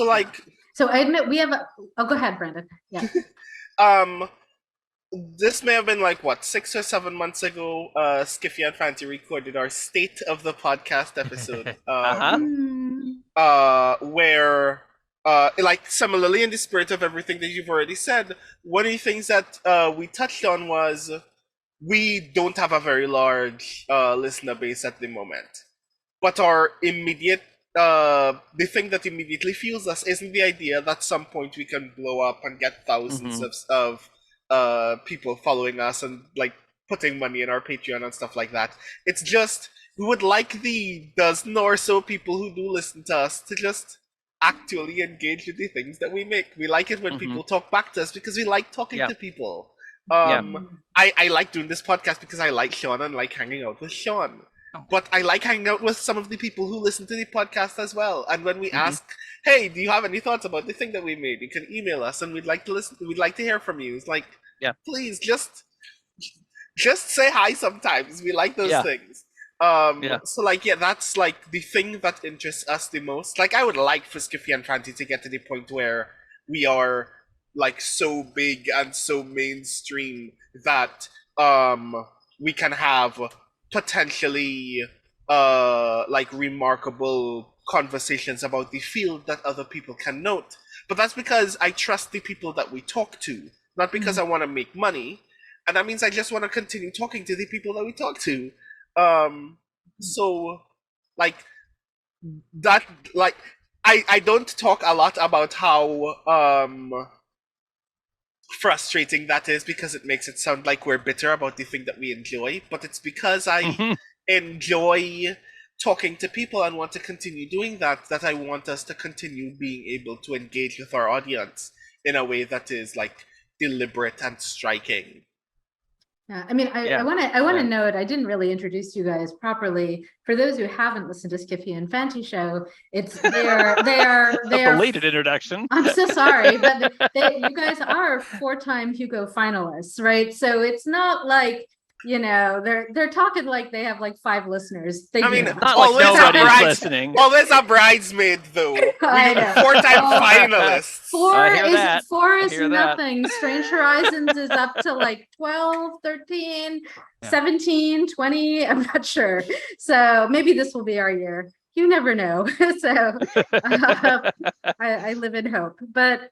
Speaker 4: like.
Speaker 1: So I admit we have go ahead, Brandon. Yeah.
Speaker 4: This may have been like, what, 6 or 7 months ago, Skiffy and Fanty recorded our State of the Podcast episode. Where, like, similarly in the spirit of everything that you've already said, one of the things that we touched on was we don't have a very large listener base at the moment. But our immediate the thing that immediately fuels us isn't the idea that at some point we can blow up and get thousands of people following us and like putting money in our Patreon and stuff like that. It's just, we would like the dozen or so people who do listen to us to just actually engage with the things that we make. We like it when people talk back to us, because we like talking to people. I like doing this podcast because I like Shaun and like hanging out with Shaun. But I like hanging out with some of the people who listen to the podcast as well. And when we ask, hey, do you have any thoughts about the thing that we made? You can email us, and we'd like to listen. We'd like to hear from you. It's like, please just say hi sometimes. We like those things. So like, that's like the thing that interests us the most. Like, I would like for Skiffy and Fanty to get to the point where we are like so big and so mainstream that we can have potentially like remarkable conversations about the field that other people can note. But that's because I trust the people that we talk to, not because I want to make money. And that means I just want to continue talking to the people that we talk to. So like that, like I don't talk a lot about how frustrating that is, because it makes it sound like we're bitter about the thing that we enjoy, but it's because I enjoy talking to people and want to continue doing that I want us to continue being able to engage with our audience in a way that is like deliberate and striking.
Speaker 1: Yeah, I mean, I want to note, I didn't really introduce you guys properly. For those who haven't listened to Skiffy and Fanty show, they are
Speaker 2: a belated introduction.
Speaker 1: I'm so sorry, but you guys are 4-time Hugo finalists, right? So it's not like, you know, they're talking like they have like 5 listeners. They
Speaker 4: mean,
Speaker 1: not.
Speaker 2: Not like nobody's listening.
Speaker 4: Always a bridesmaid, though.
Speaker 1: I know.
Speaker 4: 4-time finalists.
Speaker 1: 4 is nothing. Strange Horizons is up to like 12, 13, 17, 20. I'm not sure. So maybe this will be our year. You never know. So I live in hope. But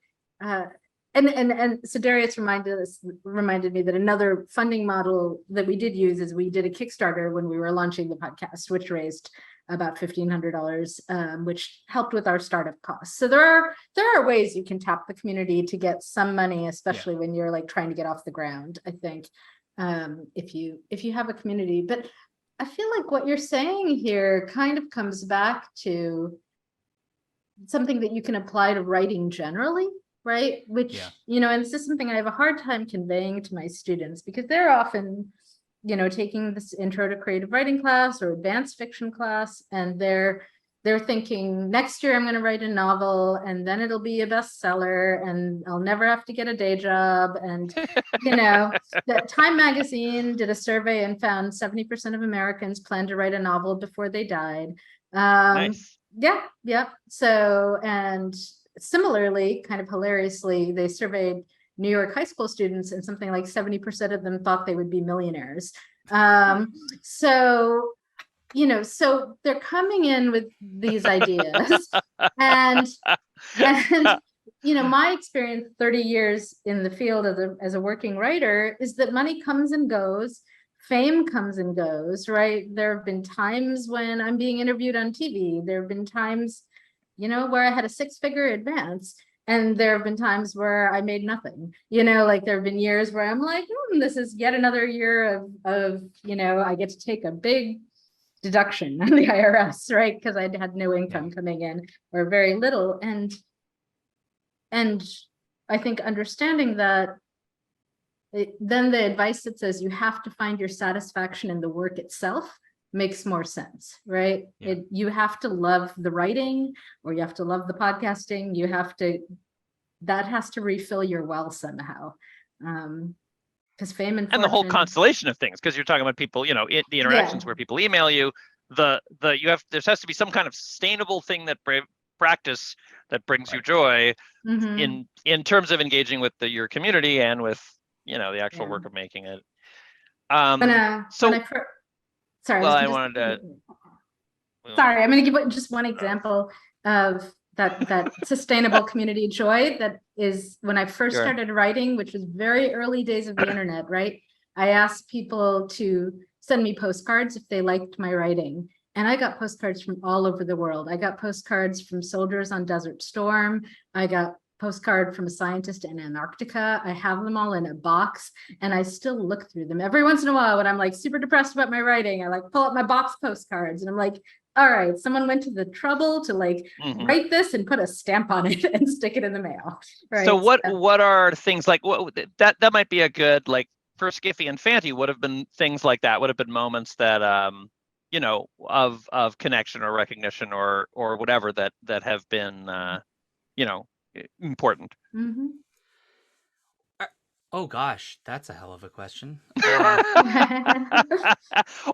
Speaker 1: and so Darius reminded me that another funding model that we did use is we did a Kickstarter when we were launching the podcast, which raised about $1,500, which helped with our startup costs. So there are ways you can tap the community to get some money, especially when you're like trying to get off the ground, I think, if you have a community. But I feel like what you're saying here kind of comes back to something that you can apply to writing generally, right? Which, you know, and this is something I have a hard time conveying to my students, because they're often, you know, taking this intro to creative writing class or advanced fiction class, and they're thinking, next year I'm going to write a novel and then it'll be a bestseller and I'll never have to get a day job. And, you know, that Time magazine did a survey and found 70% of Americans plan to write a novel before they died.
Speaker 2: Nice.
Speaker 1: Yeah. So, and similarly, kind of hilariously, they surveyed New York high school students, and something like 70% of them thought they would be millionaires. So, you know, so they're coming in with these ideas, and you know, my experience, 30 years in the field as a working writer, is that money comes and goes. Fame comes and goes, right? There have been times when I'm being interviewed on TV. There have been times, you know, where I had a 6-figure advance, and there have been times where I made nothing. You know, like there have been years where I'm like, this is yet another year of, you know, I get to take a big deduction on the IRS, right? Because I had no income coming in, or very little. And I think understanding that, then the advice that says you have to find your satisfaction in the work itself makes more sense, right? You have to love the writing, or you have to love the podcasting. That has to refill your well somehow. Because fame and
Speaker 2: the whole constellation of things, because you're talking about people, you know, the interactions where people email you, there has to be some kind of sustainable thing that practice that brings you joy in terms of engaging with your community and with, you know, the actual work of making it.
Speaker 1: Sorry,
Speaker 2: I'm
Speaker 1: going to give just one example of that sustainable community joy. That is, when I first started writing, which was very early days of the internet, right? I asked people to send me postcards if they liked my writing. And I got postcards from all over the world. I got postcards from soldiers on Desert Storm. I got postcard from a scientist in Antarctica. I have them all in a box, and I still look through them every once in a while when I'm like super depressed about my writing. I like pull up my box postcards, and I'm like, all right, someone went to the trouble to like write this and put a stamp on it and stick it in the mail. Right.
Speaker 2: So what are things like that might be a good, like, for Skiffy and Fanty would have been things like that, would have been moments that you know, of connection or recognition or whatever that have been you know, important.
Speaker 3: Oh gosh, that's a hell of a question.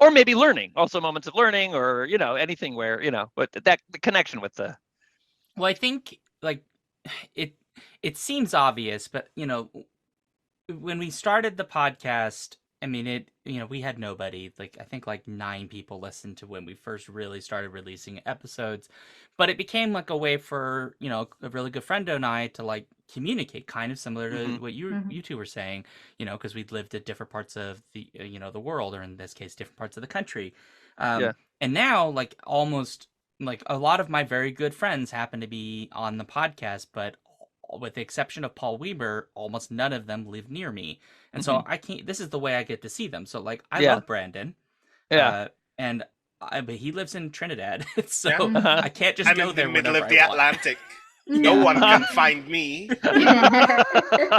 Speaker 2: Or maybe learning, also moments of learning, or, you know, anything where, you know, but that the connection with the.
Speaker 3: Well, I think like it seems obvious, but, you know, when we started the podcast, I mean, we had nobody. Like, I think like 9 people listened to when we first really started releasing episodes, but it became like a way for, a really good friend and I to like communicate, kind of similar to what you two were saying, because we'd lived at different parts of the, the world, or in this case, different parts of the country.
Speaker 2: Yeah.
Speaker 3: And now, like, almost like a lot of my very good friends happen to be on the podcast, but with the exception of Paul Weber, almost none of them live near me. And so I can't, this is the way I get to see them. So like, I love Brandon.
Speaker 2: Yeah.
Speaker 3: And but he lives in Trinidad. So
Speaker 4: Yeah.
Speaker 3: I can't just
Speaker 4: I'm
Speaker 3: go
Speaker 4: in
Speaker 3: there
Speaker 4: the middle
Speaker 3: whenever
Speaker 4: of the
Speaker 3: I want.
Speaker 4: Atlantic. No one can find me.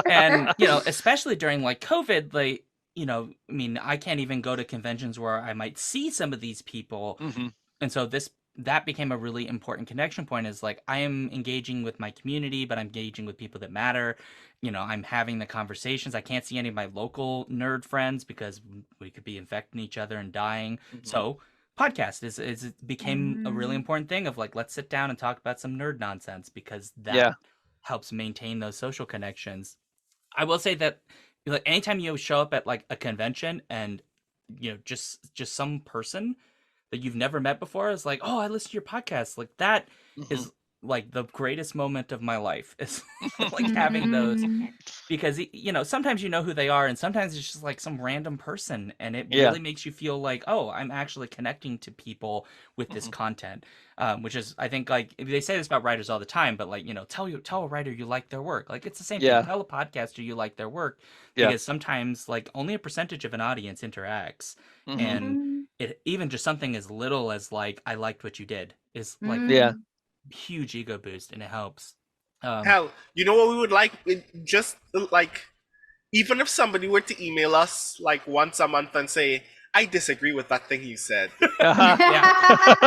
Speaker 3: And, especially during like COVID, like, I mean, I can't even go to conventions where I might see some of these people. And so that became a really important connection point, is like, I am engaging with my community, but I'm engaging with people that matter. I'm having the conversations. I can't see any of my local nerd friends because we could be infecting each other and dying. So podcast is became a really important thing of like, let's sit down and talk about some nerd nonsense, because that helps maintain those social connections. I will say that, like, anytime you show up at like a convention and just some person that you've never met before is like, oh, I listen to your podcast, like that is like the greatest moment of my life, is like having those, because sometimes you know who they are, and sometimes it's just like some random person, and it really makes you feel like, oh, I'm actually connecting to people with this content, which is, I think, like, they say this about writers all the time, but like, tell a writer you like their work. Like, it's the same thing. Tell a podcaster you like their work, because sometimes like only a percentage of an audience interacts, and it, even just something as little as like, I liked what you did, is like huge ego boost, and it helps.
Speaker 4: Hell, you know what we would like? Just like, even if somebody were to email us like once a month and say, I disagree with that thing you said. At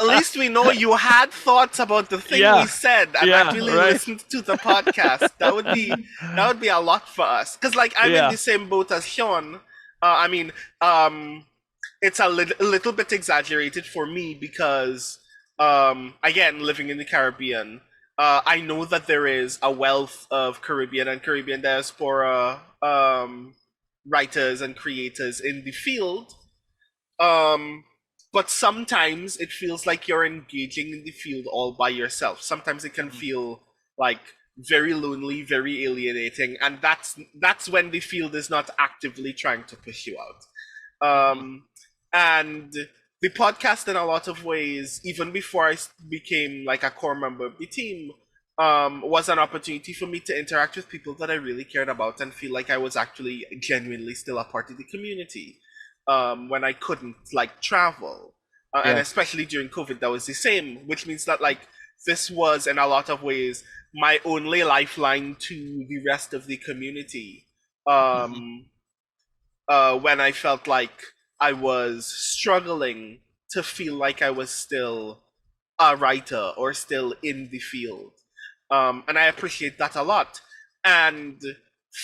Speaker 4: least we know you had thoughts about the thing we said and actually listened to the podcast. That would be a lot for us. Because like, I'm in the same boat as Shaun. I mean, it's a little bit exaggerated for me because, again, living in the Caribbean, I know that there is a wealth of Caribbean and Caribbean diaspora writers and creators in the field. But sometimes it feels like you're engaging in the field all by yourself. Sometimes it can feel like very lonely, very alienating, and that's when the field is not actively trying to push you out. And the podcast, in a lot of ways, even before I became like a core member of the team, was an opportunity for me to interact with people that I really cared about and feel like I was actually genuinely still a part of the community, when I couldn't like travel. And especially during COVID, that was the same, which means that like, this was in a lot of ways my only lifeline to the rest of the community. When I felt like I was struggling to feel like I was still a writer or still in the field. And I appreciate that a lot. And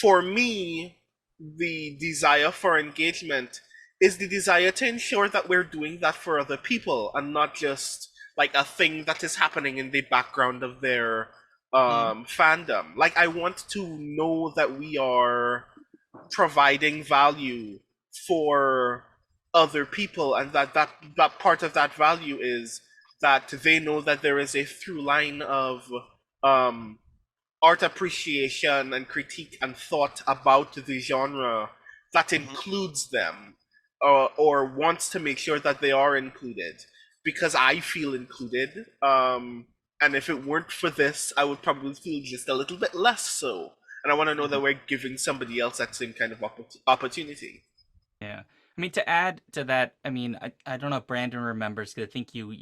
Speaker 4: for me, the desire for engagement is the desire to ensure that we're doing that for other people and not just like a thing that is happening in the background of their fandom. Like, I want to know that we are providing value for other people, and that part of that value is that they know that there is a through line of art appreciation and critique and thought about the genre that includes them, or wants to make sure that they are included, because I feel included. And if it weren't for this, I would probably feel just a little bit less so. And I want to know that we're giving somebody else that same kind of opportunity.
Speaker 3: Yeah. I mean, to add to that, I mean, I don't know if Brandon remembers, because I think you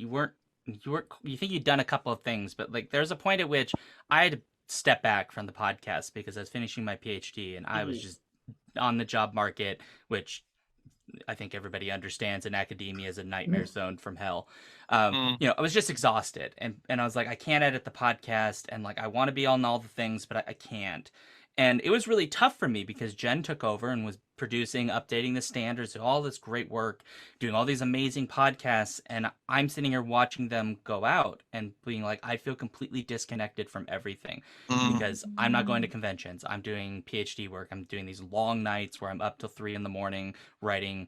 Speaker 3: think you'd done a couple of things, but like, there's a point at which I had to step back from the podcast because I was finishing my PhD and I was just on the job market, which I think everybody understands in academia is a nightmare zone from hell. I was just exhausted, and I was like, I can't edit the podcast, and like, I want to be on all the things, but I can't. And it was really tough for me because Jen took over and was producing, updating the standards, all this great work, doing all these amazing podcasts, and I'm sitting here watching them go out and being like, I feel completely disconnected from everything because I'm not going to conventions. I'm doing PhD work. I'm doing these long nights where I'm up till 3 a.m. writing,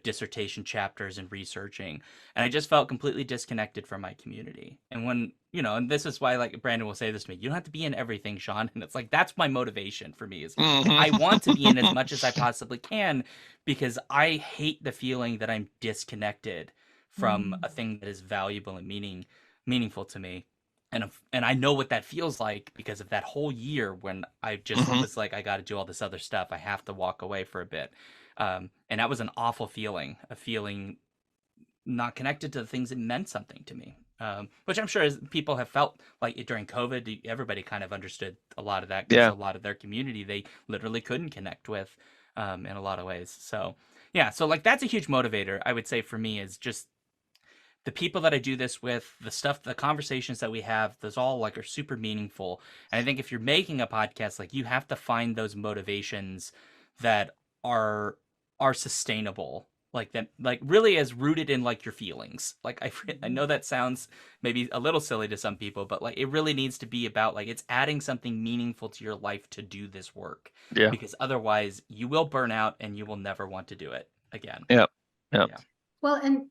Speaker 3: dissertation chapters and researching. And I just felt completely disconnected from my community. And when, and this is why, like, Brandon will say this to me, you don't have to be in everything, Shaun. And it's like, that's my motivation for me is I want to be in as much as I possibly can because I hate the feeling that I'm disconnected from a thing that is valuable and meaningful to me. And I know what that feels like because of that whole year when I just was like, I got to do all this other stuff. I have to walk away for a bit. And that was an awful feeling, a feeling not connected to the things that meant something to me. Which I'm sure as people have felt like during COVID, everybody kind of understood a lot of that because a lot of their community, they literally couldn't connect with in a lot of ways. So yeah, so like that's a huge motivator, I would say, for me is just the people that I do this with, the stuff, the conversations that we have, those all like are super meaningful. And I think if you're making a podcast, like you have to find those motivations that are sustainable, like that, like really as rooted in like your feelings. Like I know that sounds maybe a little silly to some people, but like it really needs to be about like it's adding something meaningful to your life to do this work.
Speaker 2: Yeah.
Speaker 3: Because otherwise you will burn out and you will never want to do it again.
Speaker 2: Yeah.
Speaker 1: Well, and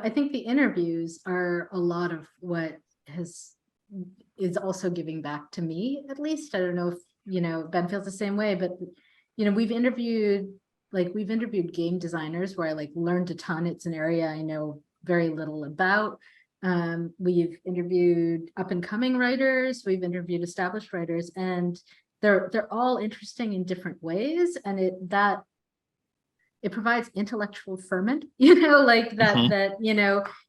Speaker 1: I think the interviews are a lot of what is also giving back to me, at least. I don't know if, Ben feels the same way, but, we've interviewed game designers where I like learned a ton. It's an area I know very little about. We've interviewed up and coming writers. We've interviewed established writers, and they're all interesting in different ways. And it provides intellectual ferment, like that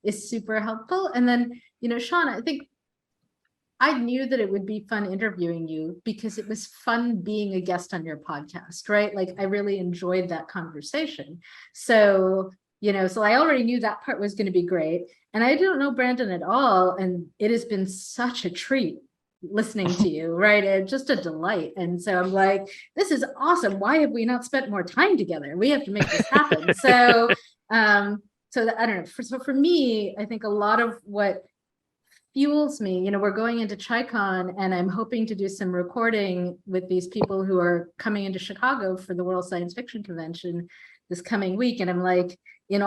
Speaker 1: is super helpful. And then, Shaun, I think I knew that it would be fun interviewing you because it was fun being a guest on your podcast, right? Like I really enjoyed that conversation. So, so I already knew that part was going to be great. And I don't know Brandon at all. And it has been such a treat listening to you, right? And just a delight. And so I'm like, this is awesome. Why have we not spent more time together? We have to make this happen. So, I don't know. So for me, I think a lot of what fuels me, we're going into ChiCon and I'm hoping to do some recording with these people who are coming into Chicago for the World Science Fiction Convention this coming week. And I'm like, and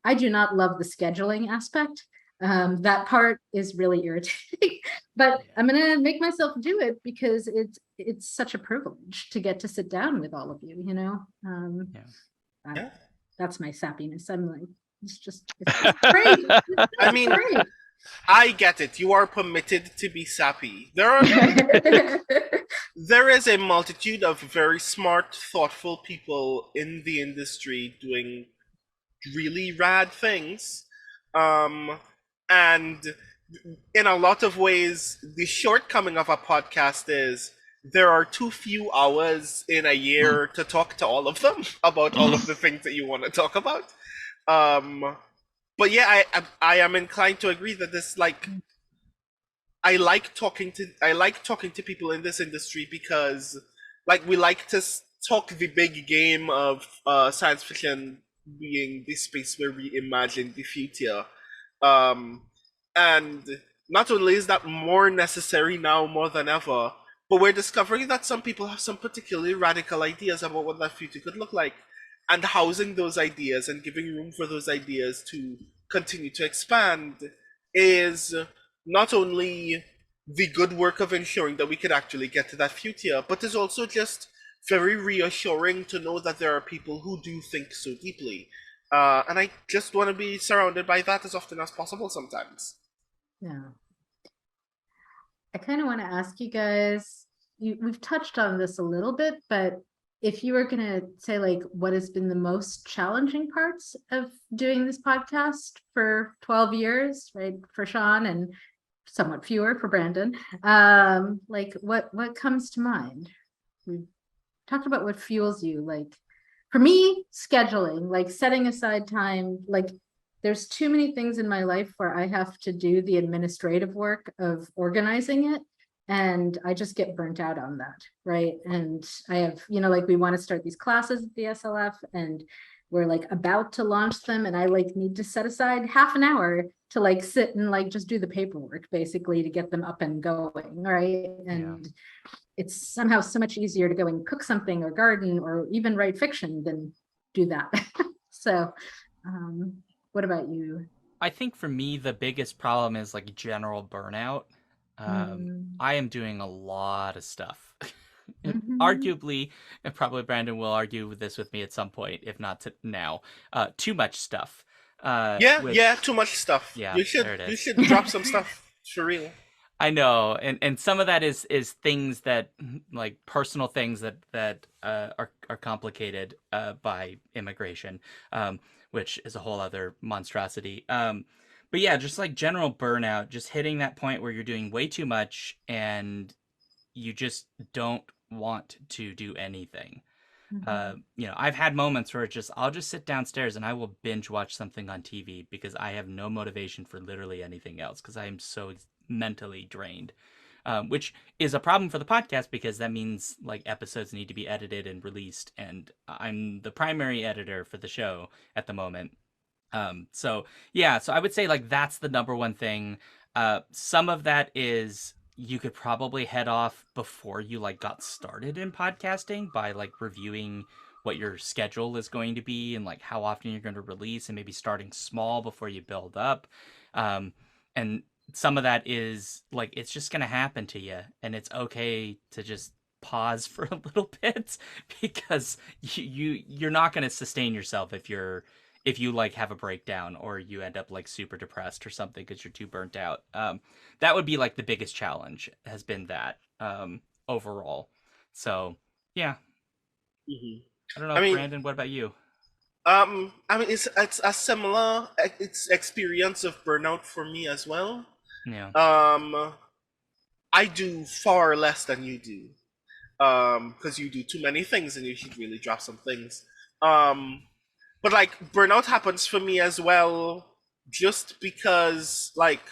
Speaker 1: I do not love the scheduling aspect. That part is really irritating, but I'm going to make myself do it because it's such a privilege to get to sit down with all of you, That's my sappiness. I'm like, it's great.
Speaker 4: I mean, great. I get it. You are permitted to be sappy. There is a multitude of very smart, thoughtful people in the industry doing really rad things. And in a lot of ways, the shortcoming of a podcast is there are too few hours in a year to talk to all of them about all of the things that you want to talk about. But yeah, I am inclined to agree that this I like talking to people in this industry because like we like to talk the big game of science fiction being the space where we imagine the future. And not only is that more necessary now more than ever, but we're discovering that some people have some particularly radical ideas about what that future could look like. And housing those ideas and giving room for those ideas to continue to expand is not only the good work of ensuring that we could actually get to that future, but is also just very reassuring to know that there are people who do think so deeply. And I just want to be surrounded by that as often as possible sometimes.
Speaker 1: Yeah. I kind of want to ask you guys, we've touched on this a little bit, but if you were going to say like what has been the most challenging parts of doing this podcast for 12 years, right, for Shaun, and somewhat fewer for Brandon, like what comes to mind? We've talked about what fuels you. Like for me, scheduling, like setting aside time, like there's too many things in my life where I have to do the administrative work of organizing it. And I just get burnt out on that, right? And I have, like we want to start these classes at the SLF, and we're like about to launch them, and I like need to set aside half an hour to like sit and like just do the paperwork basically to get them up and going, right? And it's somehow so much easier to go and cook something or garden or even write fiction than do that. So what about you?
Speaker 3: I think for me, the biggest problem is like general burnout. I am doing a lot of stuff. Arguably, and probably Brandon will argue with this with me at some point, if not now, too much stuff.
Speaker 4: Too much stuff.
Speaker 3: Yeah,
Speaker 4: you should drop some stuff for real.
Speaker 3: I know, and some of that is things that, like personal things that are complicated by immigration, which is a whole other monstrosity. But yeah, just like general burnout, just hitting that point where you're doing way too much and you just don't want to do anything. I've had moments where I'll just sit downstairs and I will binge watch something on TV because I have no motivation for literally anything else because I am so mentally drained, which is a problem for the podcast because that means like episodes need to be edited and released, and I'm the primary editor for the show at the moment. So I would say like that's the number one thing. Some of that is you could probably head off before you like got started in podcasting by like reviewing what your schedule is going to be and like how often you're going to release, and maybe starting small before you build up. And some of that is like it's just going to happen to you, and it's okay to just pause for a little bit because you're not going to sustain yourself if you like have a breakdown or you end up like super depressed or something because you're too burnt out. That would be like the biggest challenge has been that overall. So yeah. I don't know, Brandon, what about you?
Speaker 4: It's a similar experience of burnout for me as well.
Speaker 3: Yeah.
Speaker 4: I do far less than you do. Because you do too many things and you should really drop some things. But like burnout happens for me as well, just because like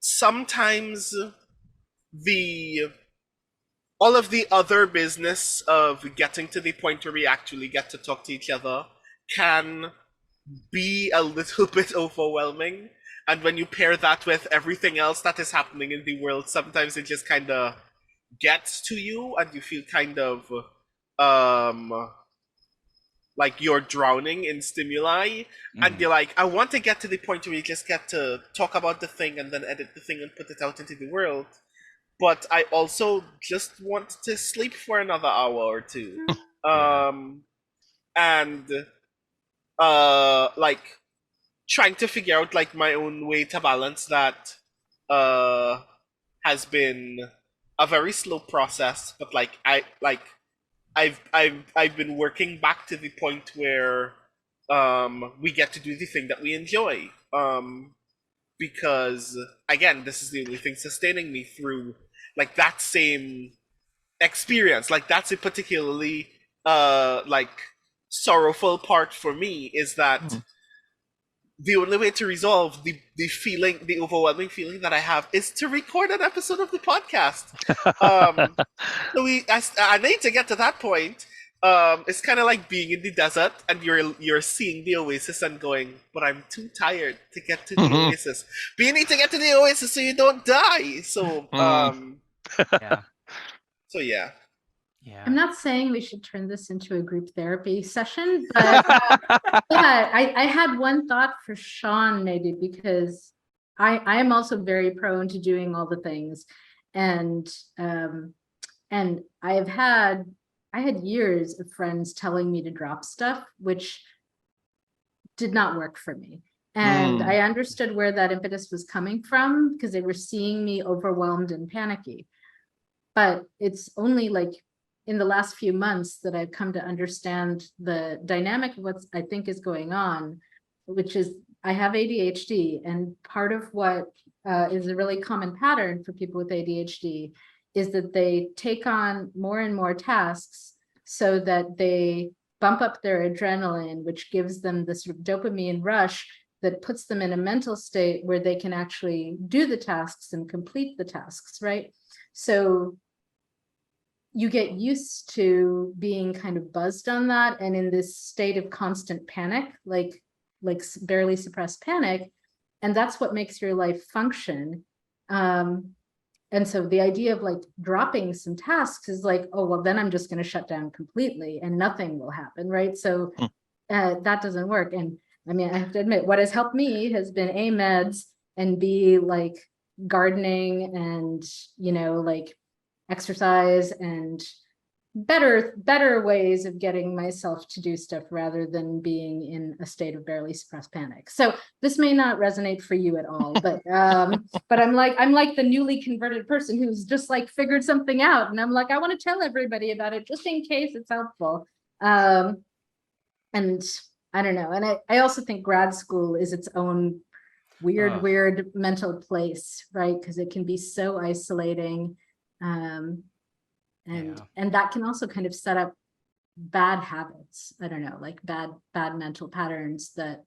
Speaker 4: sometimes all of the other business of getting to the point where we actually get to talk to each other can be a little bit overwhelming. And when you pair that with everything else that is happening in the world, sometimes it just kind of gets to you and you feel kind of like you're drowning in stimuli, and you're like, I want to get to the point where you just get to talk about the thing and then edit the thing and put it out into the world. But I also just want to sleep for another hour or two. And like trying to figure out like my own way to balance that has been a very slow process, but like I've been working back to the point where we get to do the thing that we enjoy. Because again, this is the only thing sustaining me through like that same experience. Like that's a particularly like sorrowful part for me, is that the only way to resolve the overwhelming feeling that I have is to record an episode of the podcast. So I need to get to that point. It's kind of like being in the desert and you're seeing the oasis and going, but I'm too tired to get to the oasis. But you need to get to the oasis so you don't die. So
Speaker 3: yeah.
Speaker 4: So yeah.
Speaker 3: Yeah.
Speaker 1: I'm not saying we should turn this into a group therapy session, but I had one thought for Shaun, maybe, because I am also very prone to doing all the things, and I had years of friends telling me to drop stuff, which did not work for me. And I understood where that impetus was coming from because they were seeing me overwhelmed and panicky. But it's only like in the last few months that I've come to understand the dynamic of what I think is going on, which is I have ADHD, and part of what is a really common pattern for people with ADHD is that they take on more and more tasks so that they bump up their adrenaline, which gives them this sort of dopamine rush that puts them in a mental state where they can actually do the tasks and complete the tasks, right? So you get used to being kind of buzzed on that and in this state of constant panic, like barely suppressed panic. And that's what makes your life function. And so the idea of like dropping some tasks is like, oh, well, then I'm just going to shut down completely and nothing will happen, right? So that doesn't work. And I mean, I have to admit, what has helped me has been A, meds, and B, like gardening and, you know, like exercise and better ways of getting myself to do stuff rather than being in a state of barely suppressed panic. So this may not resonate for you at all, but I'm like the newly converted person who's just like figured something out, and I'm like, I want to tell everybody about it just in case it's helpful. And I don't know. And I also think grad school is its own weird mental place, right? Because it can be so isolating. And that can also kind of set up bad habits. I don't know, like bad mental patterns that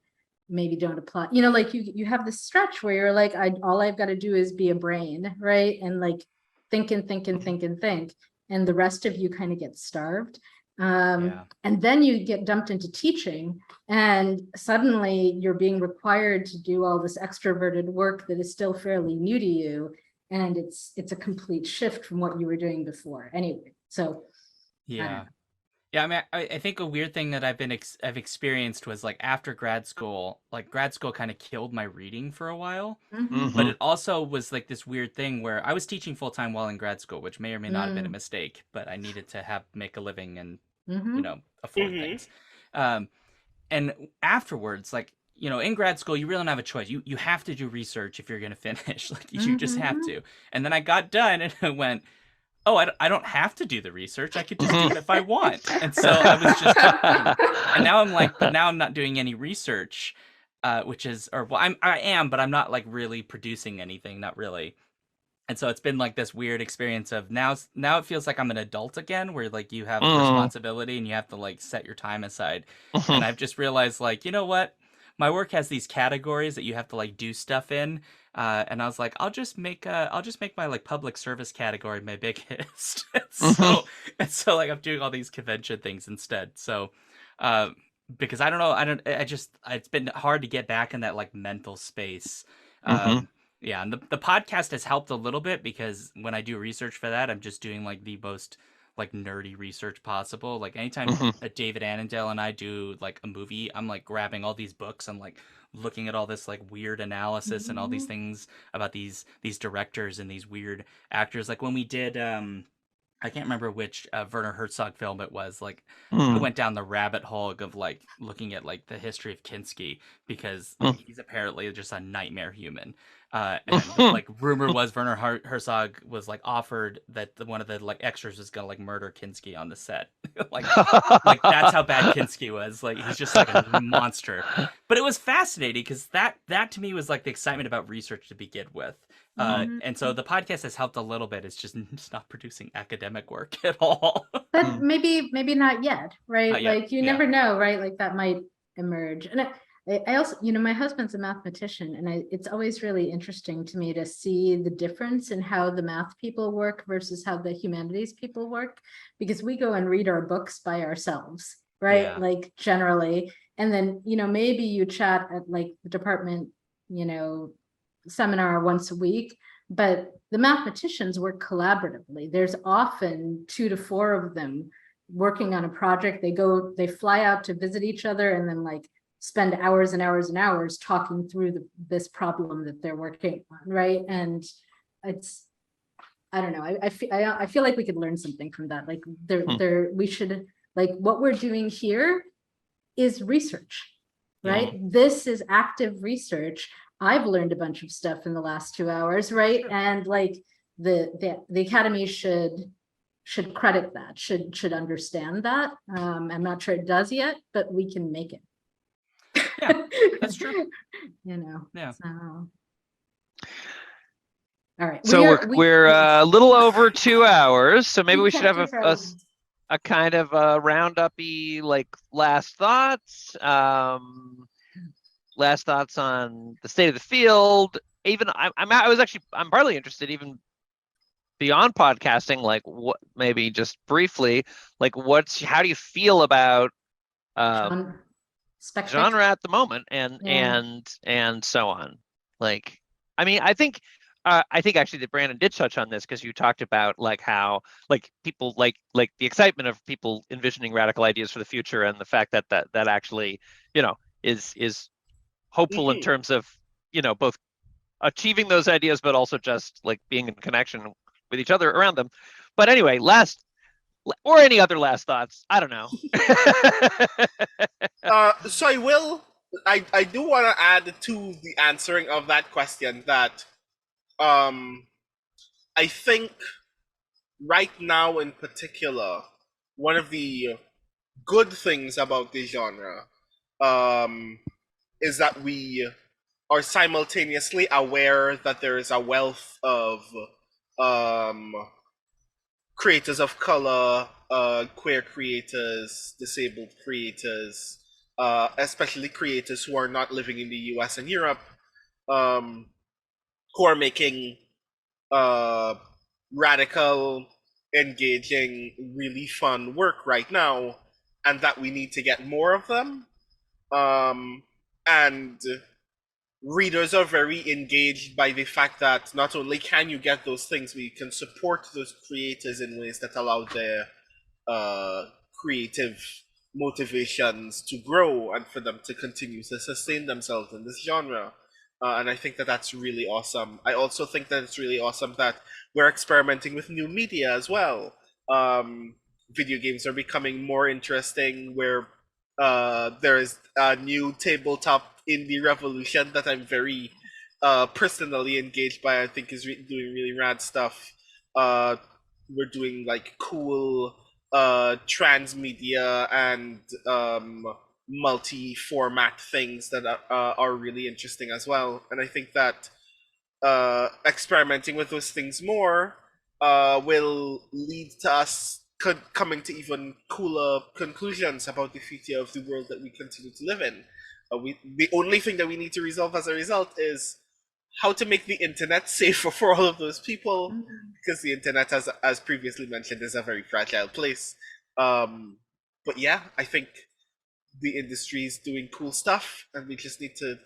Speaker 1: maybe don't apply. You know, like you have this stretch where you're like, all I've got to do is be a brain, right? And like think and think and think and think, and the rest of you kind of get starved. And then you get dumped into teaching, and suddenly you're being required to do all this extroverted work that is still fairly new to you. And it's a complete shift from what you were doing before anyway. So
Speaker 3: I mean, I think a weird thing that I've experienced was like after grad school kind of killed my reading for a while. But it also was like this weird thing where I was teaching full-time while in grad school, which may or may not have been a mistake, but I needed to make a living and you know, afford things. And afterwards, like, you know, in grad school, you really don't have a choice. You have to do research if you're going to finish. Like, you just have to. And then I got done and I went, oh, I don't have to do the research. I could just do it if I want. And so I was just, and now I'm like, but now I'm not doing any research, which is, or well, I am, but I'm not like really producing anything, not really. And so it's been like this weird experience of now it feels like I'm an adult again, where like you have responsibility and you have to like set your time aside. And I've just realized, like, you know what? My work has these categories that you have to like do stuff in. And I was like, I'll just make my like public service category my biggest. So like I'm doing all these convention things instead. So because I don't know, it's been hard to get back in that like mental space. Yeah, and the podcast has helped a little bit because when I do research for that, I'm just doing like the most like nerdy research possible. Like anytime David Annandale and I do like a movie, I'm like grabbing all these books. I'm like looking at all this like weird analysis and all these things about these directors and these weird actors. Like when we did I can't remember which Werner Herzog film it was. Like I went down the rabbit hole of like looking at like the history of Kinski because he's apparently just a nightmare human. And like rumor was Werner Herzog was like offered that one of the like extras was gonna like murder Kinski on the set. like that's how bad Kinski was. Like he's just like a monster. But it was fascinating because that to me was like the excitement about research to begin with. And so the podcast has helped a little bit. It's just not producing academic work at all.
Speaker 1: But maybe not yet, right?
Speaker 3: Not yet.
Speaker 1: Like you never know, right? Like that might emerge. And I also, you know, my husband's a mathematician, and it's always really interesting to me to see the difference in how the math people work versus how the humanities people work, because we go and read our books by ourselves, right?
Speaker 3: Yeah.
Speaker 1: Like generally, and then, you know, maybe you chat at like the department, you know, seminar once a week, but the mathematicians work collaboratively. There's often 2 to 4 of them working on a project. They fly out to visit each other and then like spend hours and hours and hours talking through this problem that they're working on, right? And it's, I don't know, I feel like we could learn something from that. Like we should, like what we're doing here is research, right? This is active research. I've learned a bunch of stuff in the last 2 hours, right? And like the Academy should credit that, should understand that. I'm not sure it does yet, but we can make it.
Speaker 3: Yeah, that's true.
Speaker 1: You know.
Speaker 3: Yeah.
Speaker 1: So. All right.
Speaker 2: So we're a little over 2 hours. So maybe we should have a kind of a roundup-y like last thoughts. last thoughts on the state of the field. Even I'm partly interested even beyond podcasting, like what, maybe just briefly, like how do you feel about genre at the moment and so on? Like, I mean, I think actually that Brandon did touch on this, because you talked about like how like people like the excitement of people envisioning radical ideas for the future, and the fact that actually, you know, is hopeful in terms of, you know, both achieving those ideas, but also just like being in connection with each other around them. But anyway, or any other last thoughts? I don't know.
Speaker 4: So I do want to add to the answering of that question that I think right now in particular, one of the good things about the genre is that we are simultaneously aware that there is a wealth of um, creators of color, queer creators, disabled creators, especially creators who are not living in the US and Europe, who are making radical, engaging, really fun work right now, and that we need to get more of them. And readers are very engaged by the fact that not only can you get those things, but you can support those creators in ways that allow their creative motivations to grow and for them to continue to sustain themselves in this genre. And I think that that's really awesome. I also think that it's really awesome that we're experimenting with new media as well. Video games are becoming more interesting, where there is a new tabletop indie revolution that I'm very personally engaged by. I think is doing really rad stuff. We're doing like cool transmedia and multi-format things that are really interesting as well. And I think that experimenting with those things more will lead to us coming to even cooler conclusions about the future of the world that we continue to live in. The only thing that we need to resolve as a result is how to make the internet safer for all of those people, because the internet, as previously mentioned, is a very fragile place. But yeah, I think the industry is doing cool stuff, and we just need to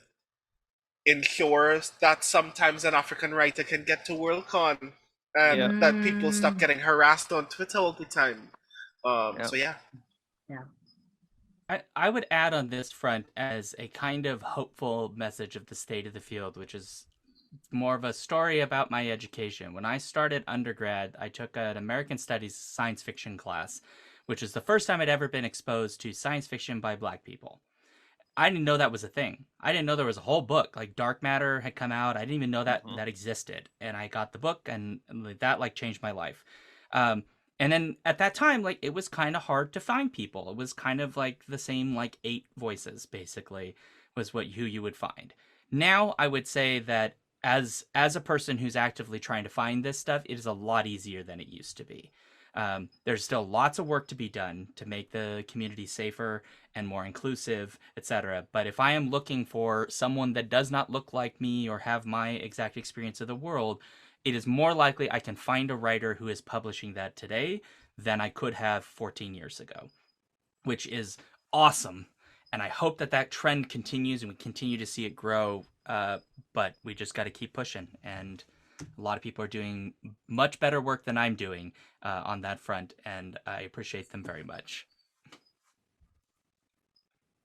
Speaker 4: ensure that sometimes an African writer can get to Worldcon, and that people stop getting harassed on Twitter all the time. So yeah.
Speaker 3: I would add on this front as a kind of hopeful message of the state of the field, which is more of a story about my education. When I started undergrad, I took an American Studies science fiction class, which is the first time I'd ever been exposed to science fiction by Black people. I didn't know that was a thing. I didn't know there was a whole book, like Dark Matter had come out. I didn't even know that that existed. And I got the book, and that like changed my life. And then at that time, like, it was kind of hard to find people. It was kind of like the same, like, 8 voices, basically, was who you would find. Now, I would say that as a person who's actively trying to find this stuff, it is a lot easier than it used to be. There's still lots of work to be done to make the community safer and more inclusive, etc. But if I am looking for someone that does not look like me or have my exact experience of the world, it is more likely I can find a writer who is publishing that today than I could have 14 years ago, which is awesome. And I hope that that trend continues and we continue to see it grow. But we just got to keep pushing. And a lot of people are doing much better work than I'm doing on that front. And I appreciate them very much.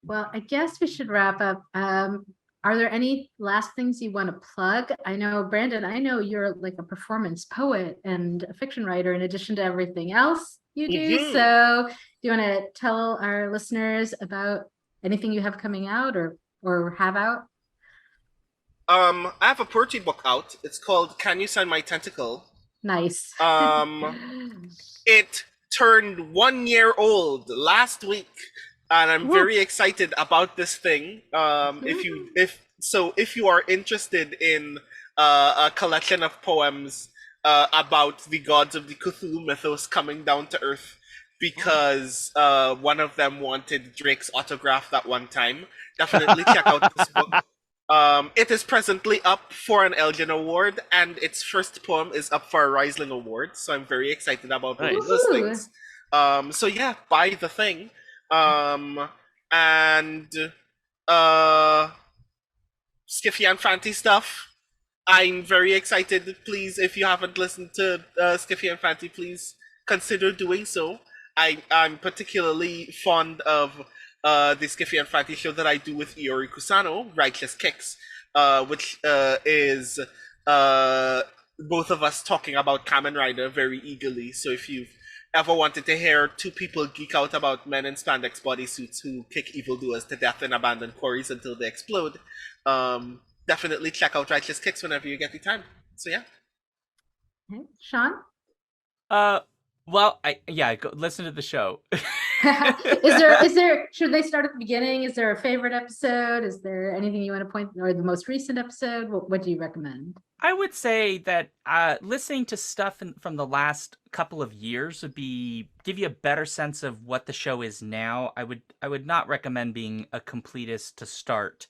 Speaker 1: Well, I guess we should wrap up. Are there any last things you want to plug? I know, Brandon, I know you're like a performance poet and a fiction writer in addition to everything else you do. So do you want to tell our listeners about anything you have coming out or have out?
Speaker 4: I have a poetry book out. It's called Can You Sign My Tentacle?
Speaker 1: Nice.
Speaker 4: It turned 1 year old last week, and I'm very excited about this thing. If you are interested in a collection of poems about the gods of the Cthulhu mythos coming down to Earth because one of them wanted Drake's autograph that one time. Definitely check out this book. It is presently up for an Elgin Award, and its first poem is up for a Riesling Award, so I'm very excited about both those things. So yeah, buy the thing. And Skiffy and Fanty stuff. I'm very excited. Please, if you haven't listened to Skiffy and Fanty, please consider doing so. I'm particularly fond of the Skiffy and Fanty show that I do with Iori Kusano, Righteous Kicks, which is both of us talking about Kamen Rider very eagerly. So if you've ever wanted to hear two people geek out about men in spandex bodysuits who kick evildoers to death in abandoned quarries until they explode, definitely check out Righteous Kicks whenever you get the time. So yeah.
Speaker 1: Okay. Shaun?
Speaker 3: Well, go listen to the show.
Speaker 1: Is there should they start at the beginning? Is there a favorite episode? Is there anything you want to point, or the most recent episode? What do you recommend?
Speaker 3: I would say that listening to stuff from the last couple of years would give you a better sense of what the show is now. I would not recommend being a completist to start.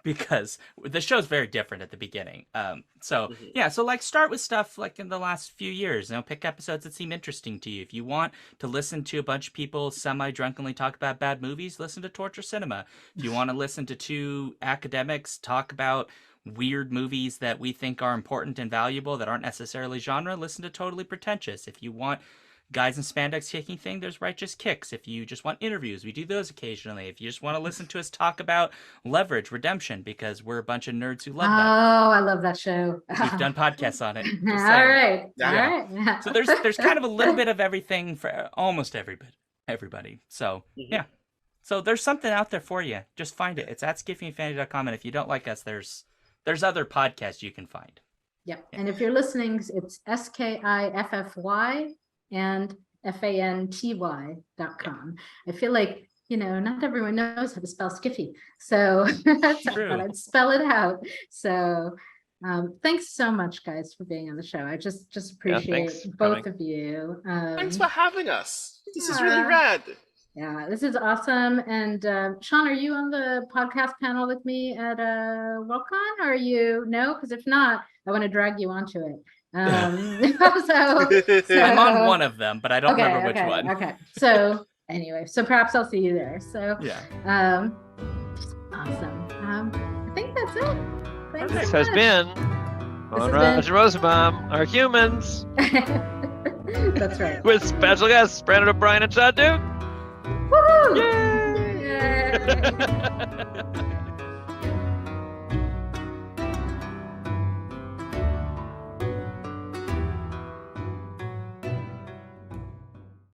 Speaker 3: Because the show's very different at the beginning. So like start with stuff like in the last few years. Pick episodes that seem interesting to you. If you want to listen to a bunch of people semi-drunkenly talk about bad movies, listen to Torture Cinema. If you want to listen to two academics talk about weird movies that we think are important and valuable that aren't necessarily genre, listen to Totally Pretentious. If you want guys in spandex kicking thing, there's Righteous Kicks. If you just want interviews, we do those occasionally. If you just want to listen to us talk about Leverage, Redemption, because we're a bunch of nerds who love that.
Speaker 1: Oh, I love that show.
Speaker 3: We've done podcasts on it.
Speaker 1: All right.
Speaker 3: So there's kind of a little bit of everything for almost everybody. So yeah. So there's something out there for you. Just find it. It's at skiffyandfanty.com. And if you don't like us, there's other podcasts you can find.
Speaker 1: Yep. And if you're listening, it's SKIFFY and FANTY.com. I feel like, not everyone knows how to spell Skiffy. So but I'd spell it out. So thanks so much, guys, for being on the show. I just appreciate both of you.
Speaker 4: Thanks for having us. This is really rad.
Speaker 1: Yeah, this is awesome. And Shaun, are you on the podcast panel with me at WorldCon? Or are you? No? Because if not, I want to drag you onto it. So
Speaker 3: I'm on one of them, but I don't remember which one.
Speaker 1: Okay. So anyway, perhaps I'll see you there. So
Speaker 3: yeah.
Speaker 1: Awesome. I think that's it. Thanks
Speaker 2: this
Speaker 1: so
Speaker 2: has
Speaker 1: much.
Speaker 2: been on Roger Rosenbaum, Our Humans.
Speaker 1: That's right.
Speaker 2: With special guests Brandon O'Brien and Chad Duke.
Speaker 1: Woohoo!
Speaker 2: Yay!
Speaker 1: Yay!